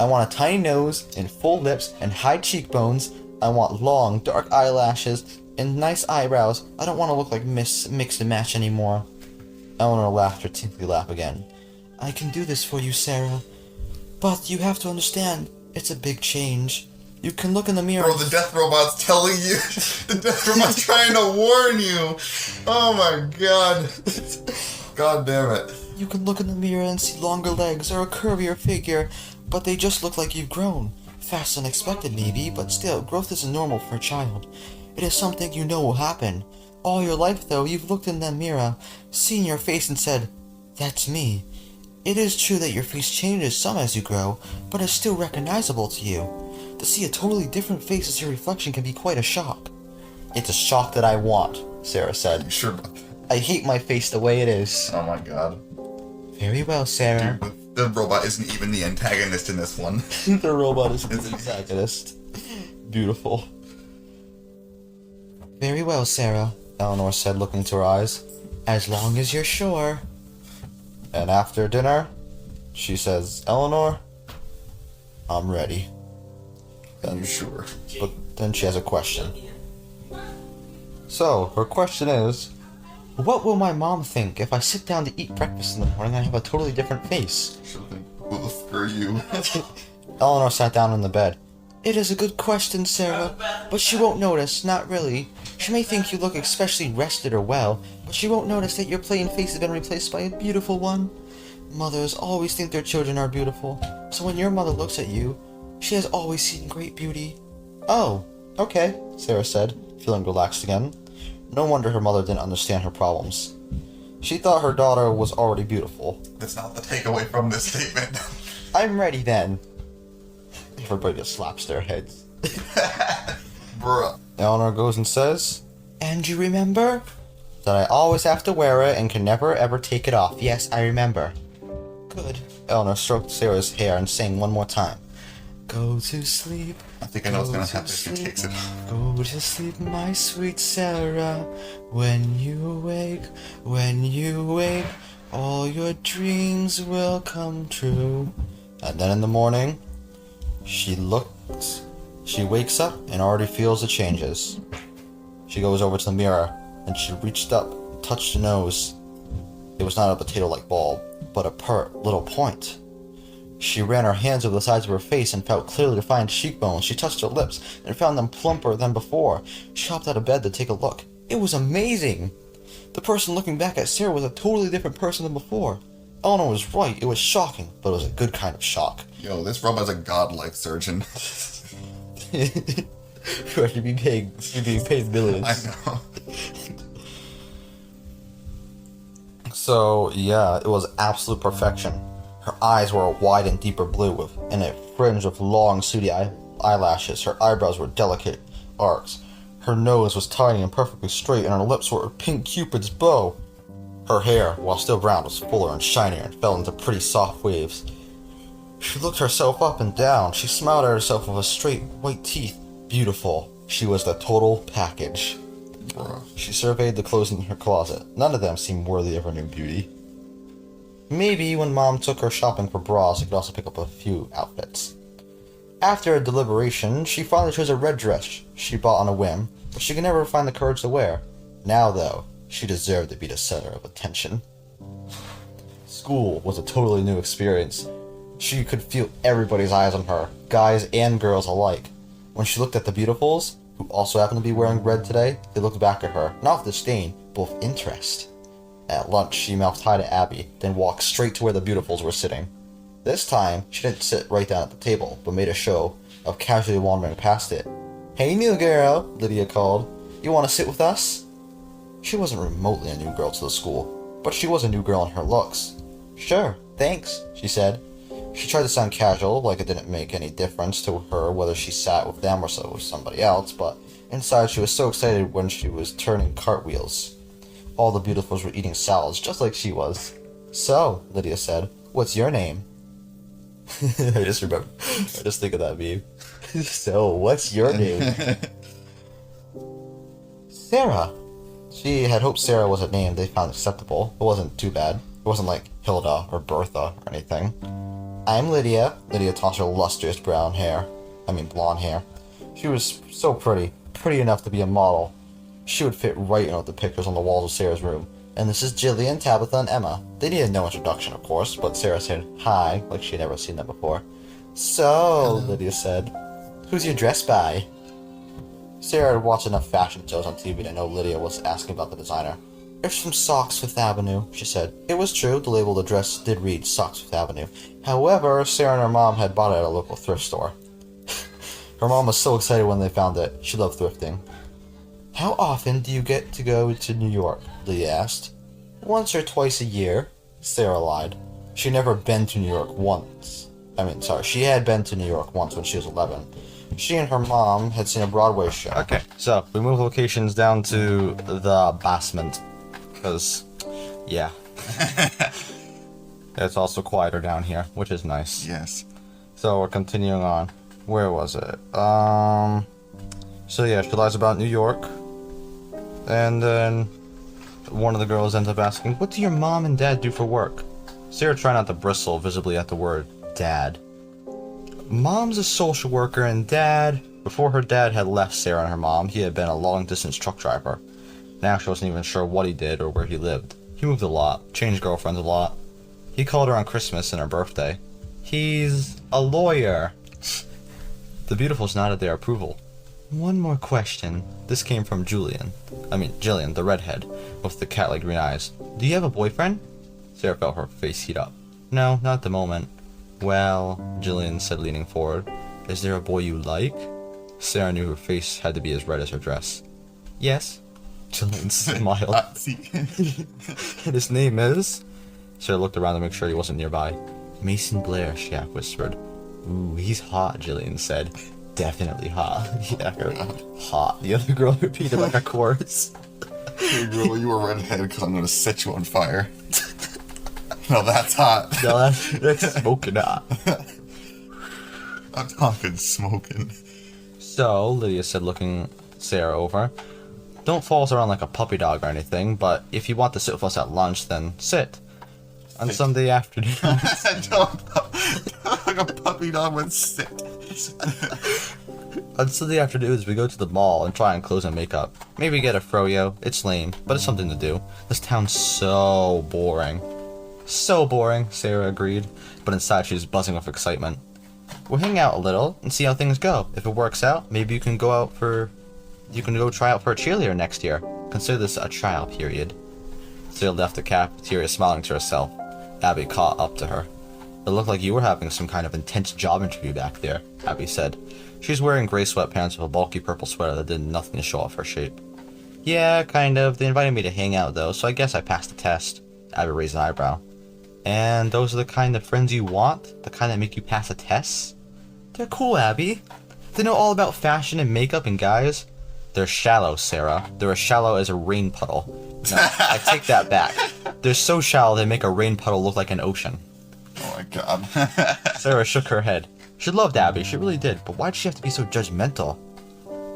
I want a tiny nose and full lips and high cheekbones. I want long, dark eyelashes and nice eyebrows. I don't want to look like Mix and Match anymore. Eleanor laughed her tinkly laugh again. I can do this for you, Sarah. But you have to understand, it's a big change. You can look in the mirror. Bro, the death robot's telling you. The death robot's trying to warn you. Oh my god. God damn it. You can look in the mirror and see longer legs or a curvier figure, but they just look like you've grown. Faster than expected, maybe, but still, growth isn't normal for a child. It is something you know will happen. All your life, though, you've looked in that mirror, seen your face and said, that's me. It is true that your face changes some as you grow, but it's still recognizable to you. To see a totally different face as your reflection can be quite a shock. It's a shock that I want, Sarah said. You sure about that? I hate my face the way it is. Oh my god. Very well, Sarah. Dude, the robot isn't even the antagonist in this one. The robot is the antagonist. Beautiful. Very well, Sarah, Eleanor said, looking into her eyes. As long as you're sure. And after dinner, she says, Eleanor, I'm ready. Are you sure? But then she has a question. So, her question is, what will my mom think if I sit down to eat breakfast in the morning and I have a totally different face? She'll think, who the fuck are you? Eleanor sat down on the bed. It is a good question, Sarah, but she won't notice, not really. She may think you look especially rested or well, but she won't notice that your plain face has been replaced by a beautiful one. Mothers always think their children are beautiful, so when your mother looks at you, she has always seen great beauty. Oh, okay, Sarah said, feeling relaxed again. No wonder her mother didn't understand her problems. She thought her daughter was already beautiful. That's not the takeaway from this statement. I'm ready then. Everybody just slaps their heads. Bruh. Eleanor goes and says, and you remember? That I always have to wear it and can never ever take it off. Yes, I remember. Good. Eleanor stroked Sarah's hair and sang one more time. Go to sleep. I think I know what's gonna happen if she takes it off. Go to sleep, my sweet Sarah. When you wake, all your dreams will come true. And then in the morning, she wakes up and already feels the changes. She goes over to the mirror and she reached up, touched her nose. It was not a potato-like bulb, but a pert little point. She ran her hands over the sides of her face and felt clearly defined cheekbones. She touched her lips and found them plumper than before. She hopped out of bed to take a look. It was amazing! The person looking back at Sarah was a totally different person than before. Eleanor was right, it was shocking, but it was a good kind of shock. Yo, this robot's a godlike surgeon. You'd be paid millions. I know. So, yeah, it was absolute perfection. Her eyes were a wide and deeper blue, and a fringe of long, sooty eyelashes. Her eyebrows were delicate arcs. Her nose was tiny and perfectly straight, and her lips were a pink Cupid's bow. Her hair, while still brown, was fuller and shinier and fell into pretty soft waves. She looked herself up and down. She smiled at herself with straight, white teeth. Beautiful. She was the total package. Bruh. She surveyed the clothes in her closet. None of them seemed worthy of her new beauty. Maybe when Mom took her shopping for bras, she could also pick up a few outfits. After a deliberation, she finally chose a red dress she bought on a whim, but she could never find the courage to wear. Now, though, she deserved to be the center of attention. School was a totally new experience. She could feel everybody's eyes on her, guys and girls alike. When she looked at the beautifuls, who also happened to be wearing red today, they looked back at her, not with disdain, but with interest. At lunch, she mouthed hi to Abby, then walked straight to where the beautifuls were sitting. This time, she didn't sit right down at the table, but made a show of casually wandering past it. Hey, new girl, Lydia called. You want to sit with us? She wasn't remotely a new girl to the school, but she was a new girl in her looks. Sure, thanks, she said. She tried to sound casual, like it didn't make any difference to her whether she sat with them or so with somebody else, but inside she was so excited when she was turning cartwheels. All the beautifuls were eating salads, just like she was. So, Lydia said, what's your name? I just think of that meme. So, what's your name? Sarah. She had hoped Sarah was a name they found acceptable. It wasn't too bad. It wasn't like Hilda or Bertha or anything. I'm Lydia. Lydia tossed her lustrous blonde hair. She was so pretty. Pretty enough to be a model. She would fit right in with the pictures on the walls of Sarah's room. And this is Jillian, Tabitha, and Emma. They needed no introduction, of course, but Sarah said hi, like she had never seen them before. So, Lydia said, who's your dress by? Sarah had watched enough fashion shows on TV to know Lydia was asking about the designer. It's from Saks Fifth Avenue, she said. It was true, the label of the dress did read Saks Fifth Avenue. However, Sarah and her mom had bought it at a local thrift store. Her mom was so excited when they found it. She loved thrifting. How often do you get to go to New York? Lydia asked. Once or twice a year, Sarah lied. She'd never been to New York once. She had been to New York once when she was 11. She and her mom had seen a Broadway show. Okay, so we move locations down to the basement. Because, yeah. It's also quieter down here, which is nice. Yes. So we're continuing on. Where was it? So yeah, she lies about New York. And then one of the girls ends up asking, what do your mom and dad do for work? Sarah tried not to bristle visibly at the word dad. Mom's a social worker, and Dad, before her dad had left Sarah and her mom, he had been a long-distance truck driver. Now she wasn't even sure what he did or where he lived. He moved a lot, changed girlfriends a lot. He called her on Christmas and her birthday. He's a lawyer. The beautifuls nodded their approval. One more question. This came from Jillian, the redhead, with the cat-like green eyes. Do you have a boyfriend? Sarah felt her face heat up. No, not at the moment. Well, Jillian said, leaning forward. Is there a boy you like? Sarah knew her face had to be as red as her dress. Yes. Jillian smiled. And his name is? Sarah looked around to make sure he wasn't nearby. Mason Blair, she half whispered. Ooh, he's hot, Jillian said. Definitely hot. Yeah, hot. The other girl repeated like a chorus. Hey girl, you were redhead because I'm going to set you on fire. No, that's hot. No, that's smoking hot. I'm talking smoking. So, Lydia said, looking Sarah over. Don't follow us around like a puppy dog or anything, but if you want to sit with us at lunch, then sit. On Sunday afternoon. Like a puppy dog would sit. On Sunday afternoons, we go to the mall and try on clothes and makeup. Maybe get a froyo. It's lame, but it's something to do. This town's so boring. So boring, Sarah agreed, but inside she was buzzing with excitement. We'll hang out a little and see how things go. If it works out, maybe you can go try out for a cheerleader next year. Consider this a trial period. Sarah left the cafeteria smiling to herself. Abby caught up to her. It looked like you were having some kind of intense job interview back there, Abby said. She was wearing gray sweatpants with a bulky purple sweater that did nothing to show off her shape. Yeah, kind of. They invited me to hang out though, so I guess I passed the test. Abby raised an eyebrow. And those are the kind of friends you want? The kind that make you pass a test? They're cool, Abby. They know all about fashion and makeup and guys. They're shallow, Sarah. They're as shallow as a rain puddle. No, I take that back. They're so shallow they make a rain puddle look like an ocean. Oh my god. Sarah shook her head. She loved Abby, she really did, but why'd she have to be so judgmental?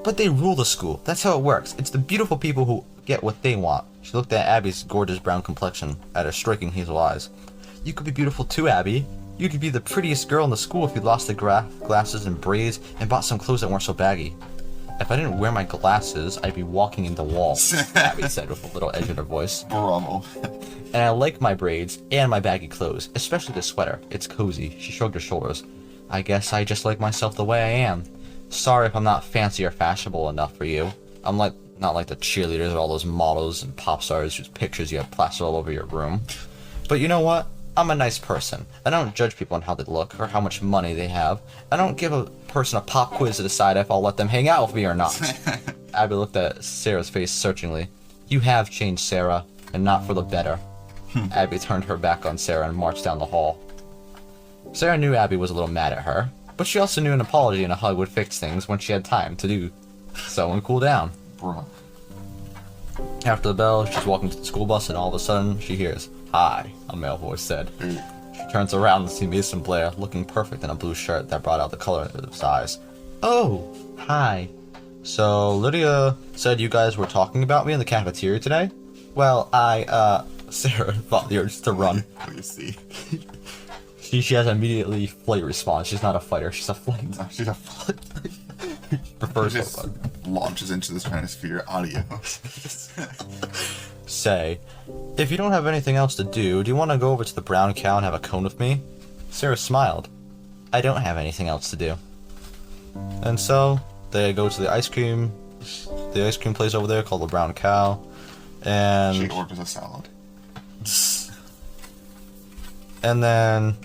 But they rule the school. That's how it works. It's the beautiful people who get what they want. She looked at Abby's gorgeous brown complexion, at her striking hazel eyes. You could be beautiful too, Abby. You could be the prettiest girl in the school if you lost the glasses and braids and bought some clothes that weren't so baggy. If I didn't wear my glasses, I'd be walking into walls, Abby said with a little edge in her voice. Bravo. And I like my braids and my baggy clothes, especially the sweater. It's cozy. She shrugged her shoulders. I guess I just like myself the way I am. Sorry if I'm not fancy or fashionable enough for you. I'm not like the cheerleaders or all those models and pop stars whose pictures you have plastered all over your room. But you know what? I'm a nice person. I don't judge people on how they look or how much money they have. I don't give a person a pop quiz to decide if I'll let them hang out with me or not. Abby looked at Sarah's face searchingly. You have changed, Sarah, and not for the better. Abby turned her back on Sarah and marched down the hall. Sarah knew Abby was a little mad at her, but she also knew an apology and a hug would fix things when she had time to do so and cool down. Bruh. After the bell, she's walking to the school bus and all of a sudden she hears, "Hi," a male voice said. She turns around to see Mason Blair looking perfect in a blue shirt that brought out the color of his eyes. Oh, hi. So, Lydia said you guys were talking about me in the cafeteria today? Well, Sarah fought the urge to run. What you see? She has an immediately flight response. She's not a fighter, she's a flight. No, she's a flight. Prefers just launches into the stratosphere audio. Say, if you don't have anything else to do you want to go over to the brown cow and have a cone with me? Sarah smiled. I don't have anything else to do. And so, they go to the ice cream place over there called the Brown Cow, and she orders a salad. And then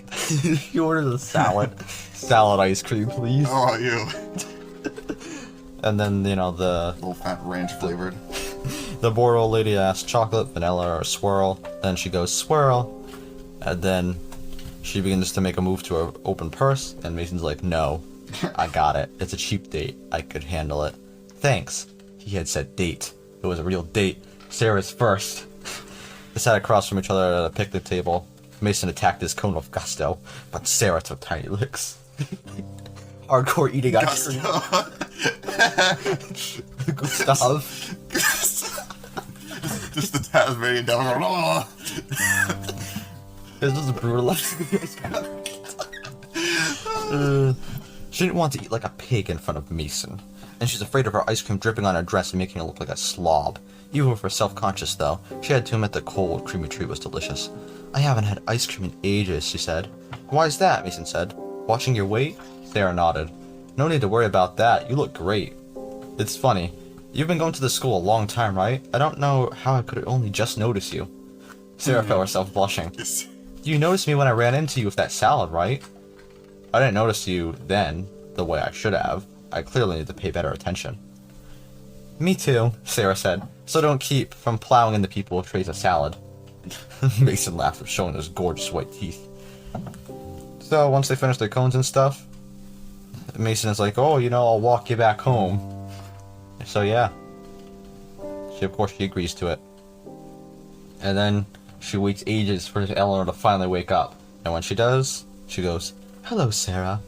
he orders a salad. Salad ice cream, please. Oh, you. And then, the Little fat ranch flavored. The bored old lady asks chocolate, vanilla, or swirl. Then she goes swirl. And then she begins to make a move to her open purse. And Mason's like, no, I got it. It's a cheap date. I could handle it. Thanks. He had said date. It was a real date. Sarah's first. They sat across from each other at a picnic table. Mason attacked his cone with gusto, but Sarah took tiny licks. Hardcore eating ice cream. Gustav. Just the Tasmanian devil. This was a brutal She didn't want to eat like a pig in front of Mason, and she's afraid of her ice cream dripping on her dress and making her look like a slob. Even with her self-conscious, though, she had to admit the cold, creamy treat was delicious. I haven't had ice cream in ages, she said. Why's that? Mason said. Watching your weight? Sarah nodded. No need to worry about that. You look great. It's funny. You've been going to the school a long time, right? I don't know how I could only just notice you. Sarah felt herself blushing. You noticed me when I ran into you with that salad, right? I didn't notice you then, the way I should have. I clearly need to pay better attention. Me too, Sarah said. So don't keep from plowing into people with trays of salad. Mason laughed, showing his gorgeous white teeth. So once they finish their cones and stuff, Mason is like, oh, I'll walk you back home. So yeah. Of course she agrees to it. And then she waits ages for Eleanor to finally wake up. And when she does, she goes, hello, Sarah.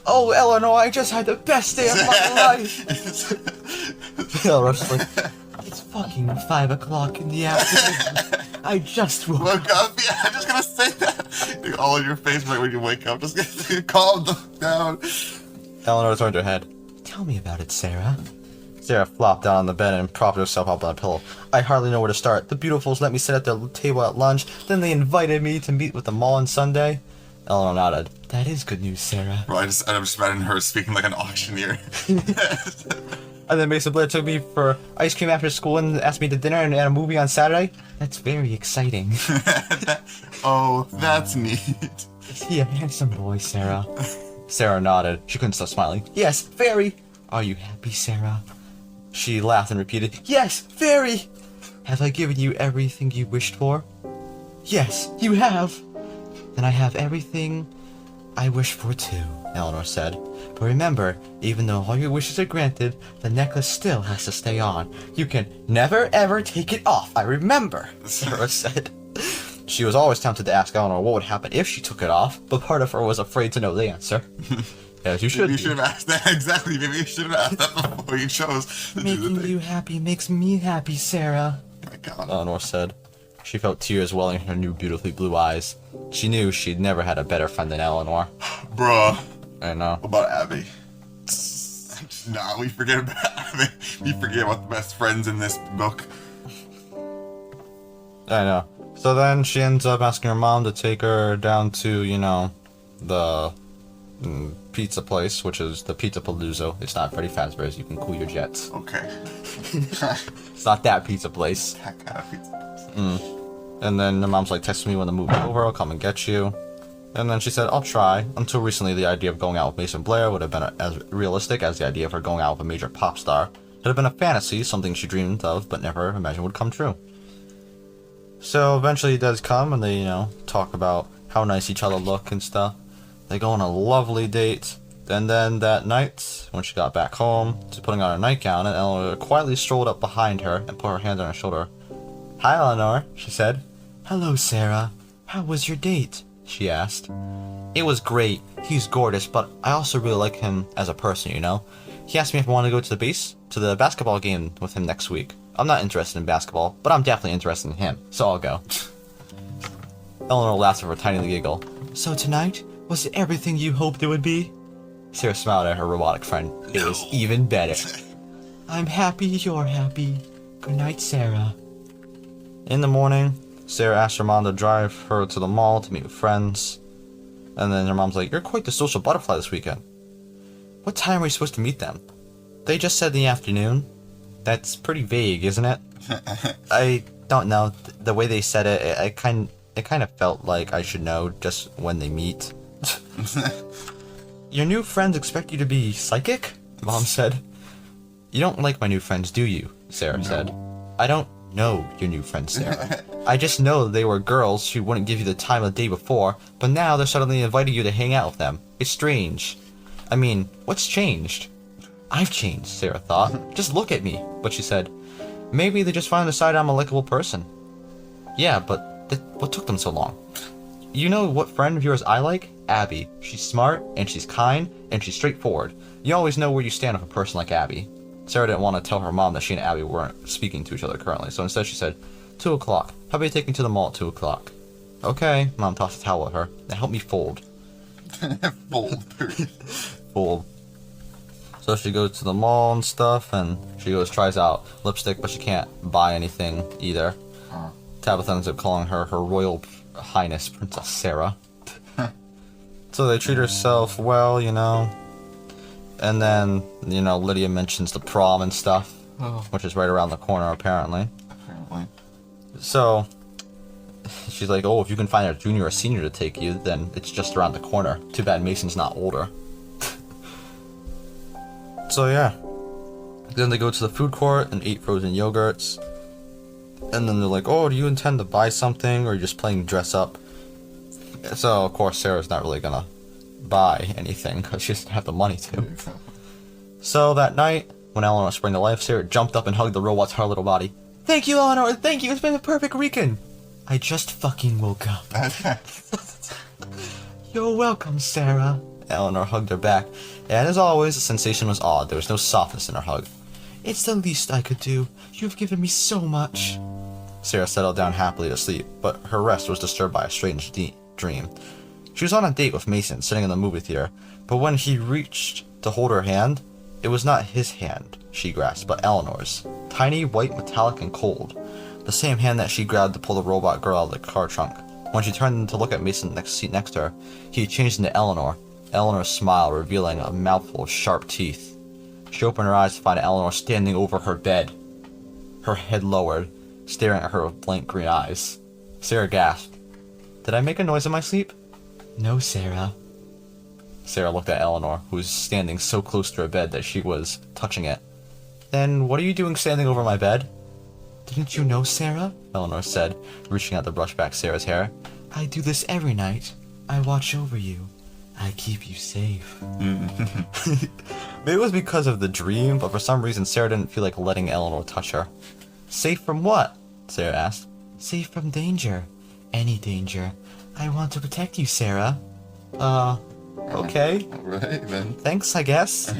Oh, Eleanor, I just had the best day of my life. Eleanor's like, it's fucking 5 o'clock in the afternoon. I just woke up. Yeah, I'm just gonna say that. All in your face right when you wake up. Just calm down. Eleanor turned her head. Tell me about it, Sarah. Sarah flopped down on the bed and propped herself up on a pillow. I hardly know where to start. The Beautifuls let me sit at their table at lunch. Then they invited me to meet with them all on Sunday. Eleanor nodded. That is good news, Sarah. Right, I'm just imagining her speaking like an auctioneer. And then Mason Blair took me for ice cream after school and asked me to dinner and a movie on Saturday. That's very exciting. Oh, that's neat. Is he a handsome boy, Sarah? Sarah nodded. She couldn't stop smiling. Yes, very. Are you happy, Sarah? She laughed and repeated, yes, very. Have I given you everything you wished for? Yes, you have. Then I have everything I wish for too, Eleanor said. But remember, even though all your wishes are granted, the necklace still has to stay on. You can never ever take it off, I remember, Sarah said. She was always tempted to ask Eleanor what would happen if she took it off, but part of her was afraid to know the answer. As you should. Maybe you should have asked that. Exactly. Maybe you should have asked that before you chose. Making you happy makes me happy, Sarah. Oh my God. Eleanor said. She felt tears welling in her new beautifully blue eyes. She knew she'd never had a better friend than Eleanor. Bruh. I know. What about Abby? Nah, we forget about Abby. We forget about the best friends in this book. I know. So then she ends up asking her mom to take her down to, the pizza place, which is the Pizza Palooza. It's not Freddy Fazbear's. You can cool your jets. Okay. It's not that pizza place. That kind of pizza place. And then the mom's like, text me when the movie's over. I'll come and get you. And then she said, I'll try. Until recently, the idea of going out with Mason Blair would have been as realistic as the idea of her going out with a major pop star. It had been a fantasy, something she dreamed of, but never imagined would come true. So eventually it does come, and they, talk about how nice each other look and stuff. They go on a lovely date. And then that night, when she got back home, she's putting on her nightgown, and Eleanor quietly strolled up behind her and put her hand on her shoulder. Hi, Eleanor, she said. Hello, Sarah. How was your date? she asked. It was great. He's gorgeous, but I also really like him as a person, you know? He asked me if I want to go to the basketball game with him next week. I'm not interested in basketball, but I'm definitely interested in him, so I'll go. Eleanor laughed with her tiny giggle. So tonight, was it everything you hoped it would be? Sarah smiled at her robotic friend. It was even better. I'm happy you're happy. Good night, Sarah. In the morning, Sarah asked her mom to drive her to the mall to meet with friends. And then her mom's like, you're quite the social butterfly this weekend. What time are we supposed to meet them? They just said in the afternoon. That's pretty vague, isn't it? I don't know. The way they said it, it kind of felt like I should know just when they meet. Your new friends expect you to be psychic? Mom said. You don't like my new friends, do you? Sarah said. I don't know your new friends, Sarah. I just know they were girls who wouldn't give you the time of the day before, but now they're suddenly inviting you to hang out with them. It's strange. I mean, what's changed? I've changed, Sarah thought. Just look at me. But she said, maybe they just finally decided I'm a likable person. Yeah, but what took them so long? You know what friend of yours I like? Abby. She's smart, and she's kind, and she's straightforward. You always know where you stand with a person like Abby. Sarah didn't want to tell her mom that she and Abby weren't speaking to each other currently, so instead she said, 2 o'clock. How about you take me to the mall at 2 o'clock? Okay. Mom tossed a towel at her. Now help me fold. Fold. So she goes to the mall and stuff, and she tries out lipstick, but she can't buy anything either. Tabitha ends up calling her Her Royal Highness Princess Sarah. So they treat herself well, you know. And then, you know, Lydia mentions the prom and stuff, which is right around the corner, apparently. So she's like, oh, if you can find a junior or senior to take you, then it's just around the corner. Too bad Mason's not older. So yeah. Then they go to the food court and eat frozen yogurts. And then they're like, oh, do you intend to buy something, or are you just playing dress up? So, of course, Sarah's not really gonna buy anything, because she doesn't have the money to. So that night, when Eleanor sprang to life, Sarah jumped up and hugged the robot's hard little body. Thank you, Eleanor! Thank you! It's been a perfect weekend! I just fucking woke up. You're welcome, Sarah. Eleanor hugged her back, and as always, the sensation was odd. There was no softness in her hug. It's the least I could do. You've given me so much. Sarah settled down happily to sleep, but her rest was disturbed by a strange dream. She was on a date with Mason, sitting in the movie theater, but when he reached to hold her hand, it was not his hand she grasped, but Eleanor's. Tiny, white, metallic, and cold. The same hand that she grabbed to pull the robot girl out of the car trunk. When she turned to look at Mason seat next to her, he had changed into Eleanor. Eleanor's smile revealing a mouthful of sharp teeth. She opened her eyes to find Eleanor standing over her bed, her head lowered, staring at her with blank green eyes. Sarah gasped. Did I make a noise in my sleep? No, Sarah. Sarah looked at Eleanor, who was standing so close to her bed that she was touching it. Then what are you doing standing over my bed? Didn't you know, Sarah? Eleanor said, reaching out to brush back Sarah's hair. I do this every night. I watch over you. I keep you safe. Maybe it was because of the dream, but for some reason Sarah didn't feel like letting Eleanor touch her. Safe from what? Sarah asked. Safe from danger. Any danger. I want to protect you, Sarah. Okay. Alright, then. Thanks, I guess.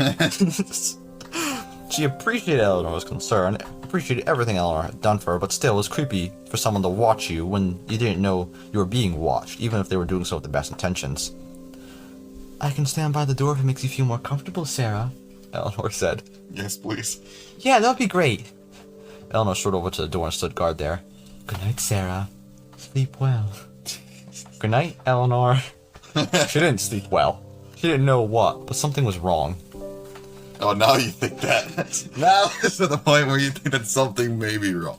She appreciated Eleanor's concern, appreciated everything Eleanor had done for her, but still it was creepy for someone to watch you when you didn't know you were being watched, even if they were doing so with the best intentions. I can stand by the door if it makes you feel more comfortable, Sarah, Eleanor said. Yes, please. Yeah, that would be great. Eleanor strode over to the door and stood guard there. Good night, Sarah. Sleep well. Good night, Eleanor. She didn't sleep well. She didn't know what, but something was wrong. Oh, now you think that. Now it's to the point where you think that something may be wrong.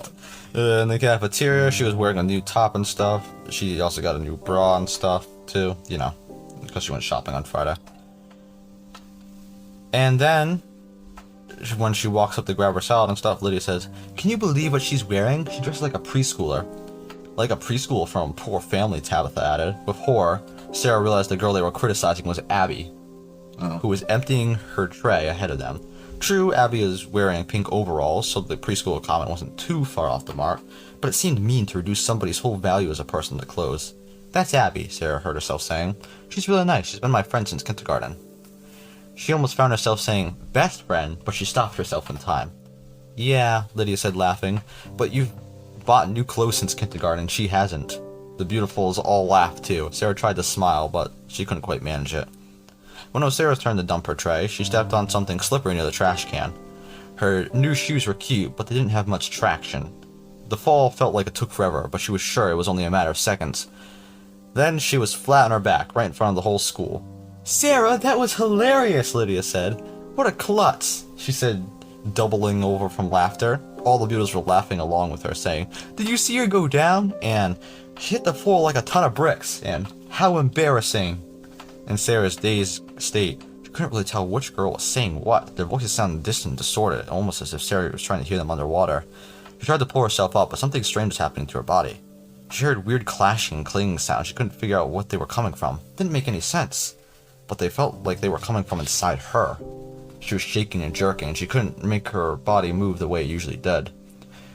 In the cafeteria, she was wearing a new top and stuff. She also got a new bra and stuff, too. You know, because she went shopping on Friday. And then, when she walks up to grab her salad and stuff, Lydia says, can you believe what she's wearing? She dresses like a preschooler. Like a preschool from Poor Family, Tabitha added. With horror, Sarah realized the girl they were criticizing was Abby, who was emptying her tray ahead of them. True, Abby is wearing pink overalls, so the preschool comment wasn't too far off the mark, but it seemed mean to reduce somebody's whole value as a person to clothes. That's Abby, Sarah heard herself saying. She's really nice. She's been my friend since kindergarten. She almost found herself saying best friend, but she stopped herself in time. Yeah, Lydia said, laughing, but you've bought new clothes since kindergarten. She hasn't. The beautifuls all laughed too. Sarah tried to smile, but she couldn't quite manage it. When it was Sarah's turn to dump her tray, she stepped on something slippery near the trash can. Her new shoes were cute, but they didn't have much traction. The fall felt like it took forever, but she was sure it was only a matter of seconds. Then she was flat on her back, right in front of the whole school. Sarah, that was hilarious, Lydia said. What a klutz, she said, doubling over from laughter. All the beauties were laughing along with her, saying, Did you see her go down? And she hit the floor like a ton of bricks. And how embarrassing. In Sarah's dazed state, she couldn't really tell which girl was saying what. Their voices sounded distant and distorted, almost as if Sarah was trying to hear them underwater. She tried to pull herself up, but something strange was happening to her body. She heard weird clashing and clanging sounds. She couldn't figure out what they were coming from. It didn't make any sense. But they felt like they were coming from inside her. She was shaking and jerking, and she couldn't make her body move the way it usually did.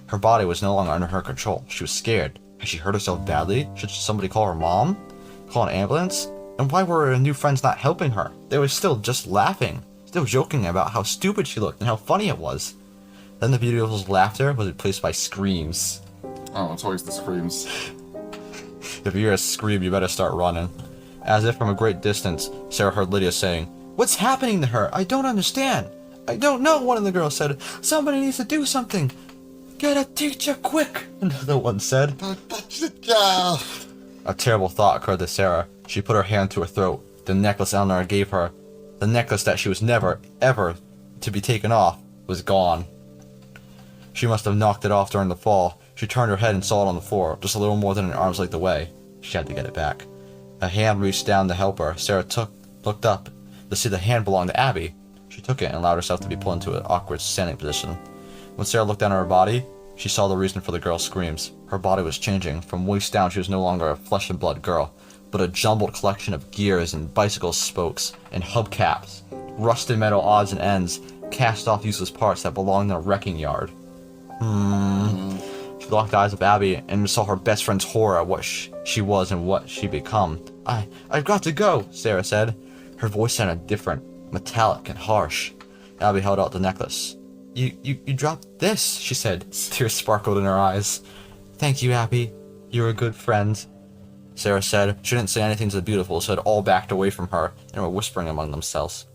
Her body was no longer under her control. She was scared. Had she hurt herself badly? Should somebody call her mom? Call an ambulance? And why were her new friends not helping her? They were still just laughing, still joking about how stupid she looked and how funny it was. Then the beautiful's laughter was replaced by screams. Oh, it's always the screams. If you hear a scream, you better start running. As if from a great distance, Sarah heard Lydia saying, What's happening to her? I don't understand. I don't know, one of the girls said. Somebody needs to do something. Get a teacher quick, another one said. A terrible thought occurred to Sarah. She put her hand to her throat. The necklace Eleanor gave her, the necklace that she was never, ever to be taken off, was gone. She must have knocked it off during the fall. She turned her head and saw it on the floor, just a little more than an arm's length away. She had to get it back. A hand reached down to help her. Sarah looked up to see the hand belonged to Abby. She took it and allowed herself to be pulled into an awkward standing position. When Sarah looked down at her body, she saw the reason for the girl's screams. Her body was changing. From waist down, she was no longer a flesh and blood girl, but a jumbled collection of gears and bicycle spokes and hubcaps, rusted metal odds and ends, cast-off useless parts that belonged in a wrecking yard. She locked eyes with Abby and saw her best friend's horror at what she was and what she'd become. I've got to go, Sarah said. Her voice sounded different, metallic and harsh. Abby held out the necklace. You dropped this, she said. Tears sparkled in her eyes. Thank you, Abby. You're a good friend, Sarah said. She didn't say anything to the beautiful, so it all backed away from her and were whispering among themselves.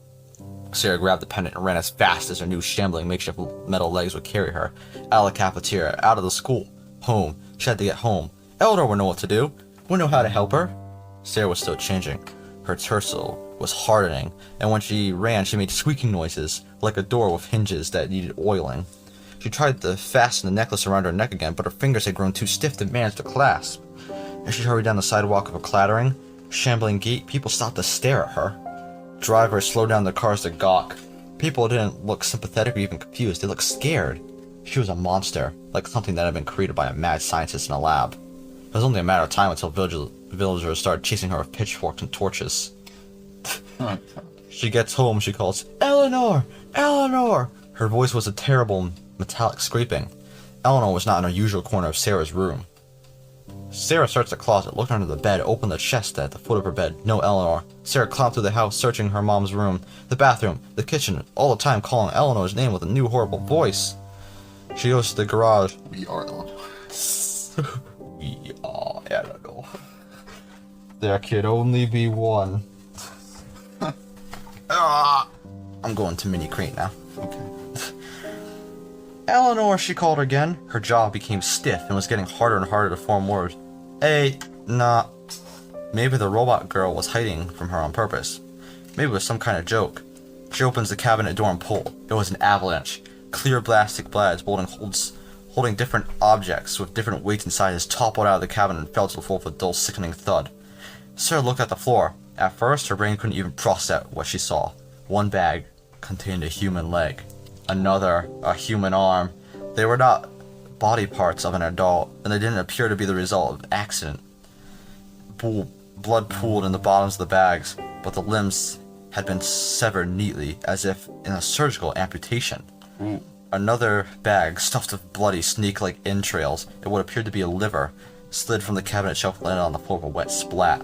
Sarah grabbed the pendant and ran as fast as her new shambling makeshift metal legs would carry her. Out of the cafeteria, out of the school, home. She had to get home. Eleanor would know what to do. Would know how to help her. Sarah was still changing. Her torso was hardening, and when she ran, she made squeaking noises, like a door with hinges that needed oiling. She tried to fasten the necklace around her neck again, but her fingers had grown too stiff to manage to clasp. As she hurried down the sidewalk of a clattering, shambling gate, people stopped to stare at her. Drivers slowed down their cars to gawk. People didn't look sympathetic or even confused. They looked scared. She was a monster, like something that had been created by a mad scientist in a lab. It was only a matter of time until villagers started chasing her with pitchforks and torches. She gets home, she calls, Eleanor! Eleanor! Her voice was a terrible, metallic scraping. Eleanor was not in her usual corner of Sarah's room. Sarah searched the closet, looked under the bed, opened the chest at the foot of her bed. No Eleanor. Sarah clomped through the house, searching her mom's room, the bathroom, the kitchen, all the time calling Eleanor's name with a new horrible voice. She goes to the garage. We are Eleanor. We are Eleanor. There could only be one. I'm going to mini crate now. Okay. Eleanor, she called again. Her jaw became stiff and was getting harder and harder to form words. Nah. Maybe the robot girl was hiding from her on purpose. Maybe it was some kind of joke. She opens the cabinet door and pulled. It was an avalanche. Clear plastic blads holding different objects with different weights and sizes toppled out of the cabinet and fell to the floor with a dull, sickening thud. Sarah looked at the floor. At first, her brain couldn't even process what she saw. One bag contained a human leg. Another, a human arm. They were not body parts of an adult, and they didn't appear to be the result of accident. Blood pooled in the bottoms of the bags, but the limbs had been severed neatly, as if in a surgical amputation. Another bag stuffed with bloody, snake-like entrails. It would appear to be a liver. slid from the cabinet shelf and landed on the floor with a wet splat.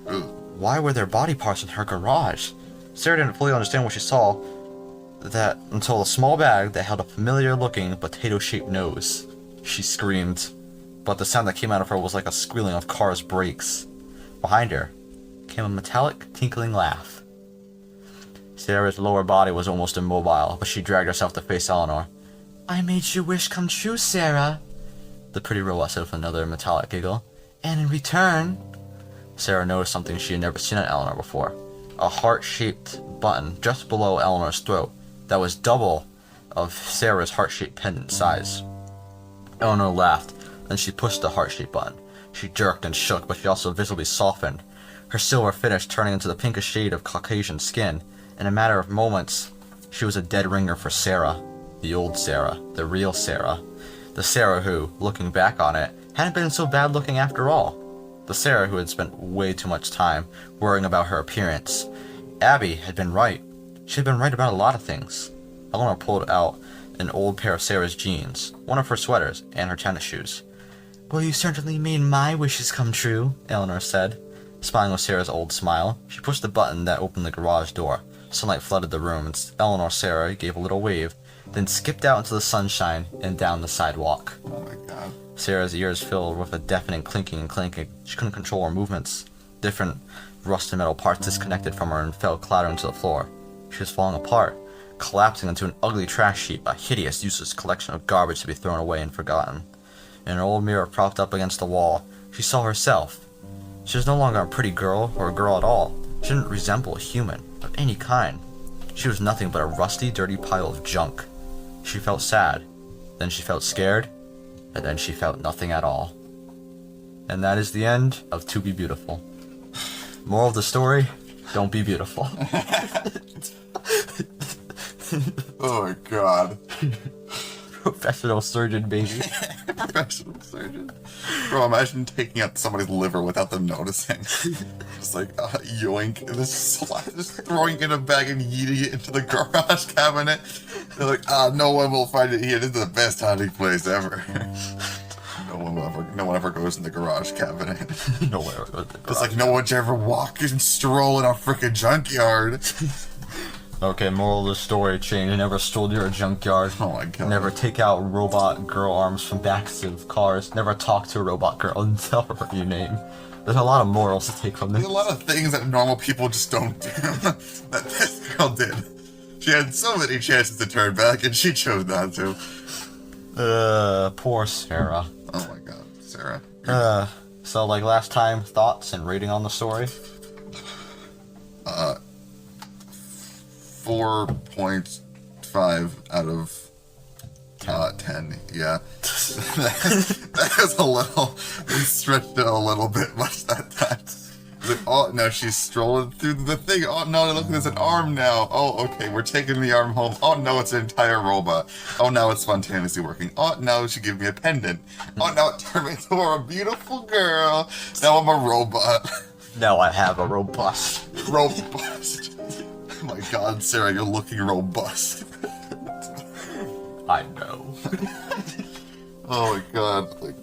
Ugh. Why were there body parts in her garage? Sarah didn't fully understand what she saw that until a small bag that held a familiar-looking potato-shaped nose. She screamed, but the sound that came out of her was like a squealing of cars' brakes. Behind her came a metallic, tinkling laugh. Sarah's lower body was almost immobile, but she dragged herself to face Eleanor. "I made your wish come true, Sarah," the pretty robot said with another metallic giggle. "And in return..." Sarah noticed something she had never seen on Eleanor before. A heart-shaped button just below Eleanor's throat that was double of Sarah's heart-shaped pendant size. Eleanor laughed, then she pushed the heart-shaped button. She jerked and shook, but she also visibly softened, her silver finish turning into the pinkish shade of Caucasian skin. In a matter of moments, she was a dead ringer for Sarah. The old Sarah, the real Sarah. The Sarah who, looking back on it, hadn't been so bad looking after all. The Sarah who had spent way too much time worrying about her appearance. Abby had been right. She had been right about a lot of things. Eleanor pulled out an old pair of Sarah's jeans, one of her sweaters, and her tennis shoes. "Well, you certainly made my wishes come true," Eleanor said. Smiling with Sarah's old smile, she pushed the button that opened the garage door. Sunlight flooded the room, and Eleanor Sarah gave a little wave, then skipped out into the sunshine and down the sidewalk. Oh my god. Sarah's ears filled with a deafening clinking and clanking. She couldn't control her movements. Different rusted metal parts disconnected from her and fell clattering to the floor. She was falling apart, collapsing into an ugly trash heap, a hideous, useless collection of garbage to be thrown away and forgotten. In an old mirror propped up against the wall, she saw herself. She was no longer a pretty girl or a girl at all. She didn't resemble a human of any kind. She was nothing but a rusty, dirty pile of junk. She felt sad, then she felt scared, and then she felt nothing at all. And that is the end of To Be Beautiful. Moral of the story, don't be beautiful. Oh my god. Professional surgeon, baby. Professional surgeon. Bro, imagine taking out somebody's liver without them noticing. Just like, yoink, and just throwing it in a bag and yeeting it into the garage cabinet. They're like, no one will find it here. This is the best hiding place ever. No one ever goes in the garage cabinet. No one ever goes in the garage. It's like no one should ever walk and stroll in a freaking junkyard. Okay, moral of the story, change. Never stroll near a junkyard. Oh my god. Never take out robot girl arms from backs of cars. Never talk to a robot girl and tell her your name. There's a lot of morals to take from this. There's a lot of things that normal people just don't do that this girl did. She had so many chances to turn back and she chose not to. Poor Sarah. Oh my god, Sarah. So like last time, thoughts and rating on the story? 4.5 out of 10. Yeah. that was a little. We stretched it a little bit much that time. Like, oh no, she's strolling through the thing. Oh no, look, there's an arm now. Oh, okay, we're taking the arm home. Oh no, it's an entire robot. Oh, now it's spontaneously working. Oh, now she gave me a pendant. Oh, now it turned me into a beautiful girl. Now I'm a robot. Now I have a robust. Robust. Oh my god, Sarah, you're looking robust. I know. Oh my god. Like,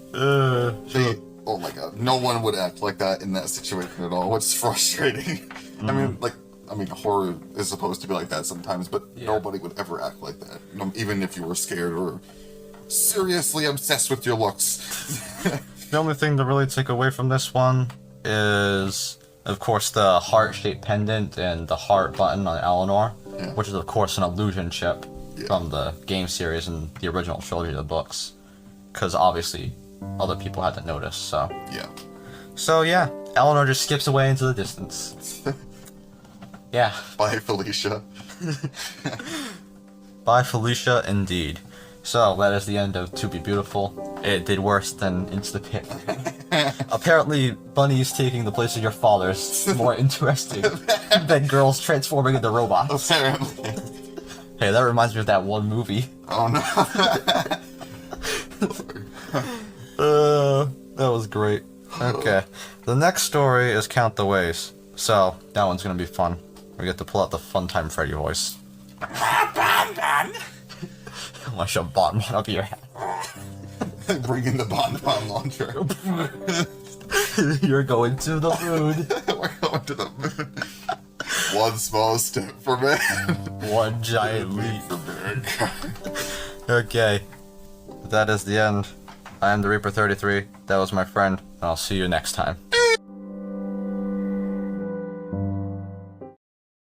oh my god, no one would act like that in that situation at all, which is frustrating. I mean, horror is supposed to be like that sometimes, but nobody would ever act like that, even if you were scared or seriously obsessed with your looks. The only thing to really take away from this one is, of course, the heart-shaped pendant and the heart button on Eleanor, which is, of course, an illusion chip from the game series and the original trilogy of the books. Because, obviously, other people had to notice, so... Yeah. So, yeah, Eleanor just skips away into the distance. Yeah. Bye, Felicia. Bye, Felicia, indeed. So, that is the end of To Be Beautiful. It did worse than Into the Pit. Apparently, bunnies taking the place of your father is more interesting than girls transforming into robots. Apparently. Hey, that reminds me of that one movie. Oh no. That was great. Okay. The next story is Count the Ways. So, that one's gonna be fun. We get to pull out the Funtime Freddy voice. I should bottom one up your head. Bring in the bonbon launcher. You're going to the moon. We're going to the moon. One small step for man. One giant leap for mankind. Okay. That is the end. I am TheReaper 33. That was my friend, and I'll see you next time.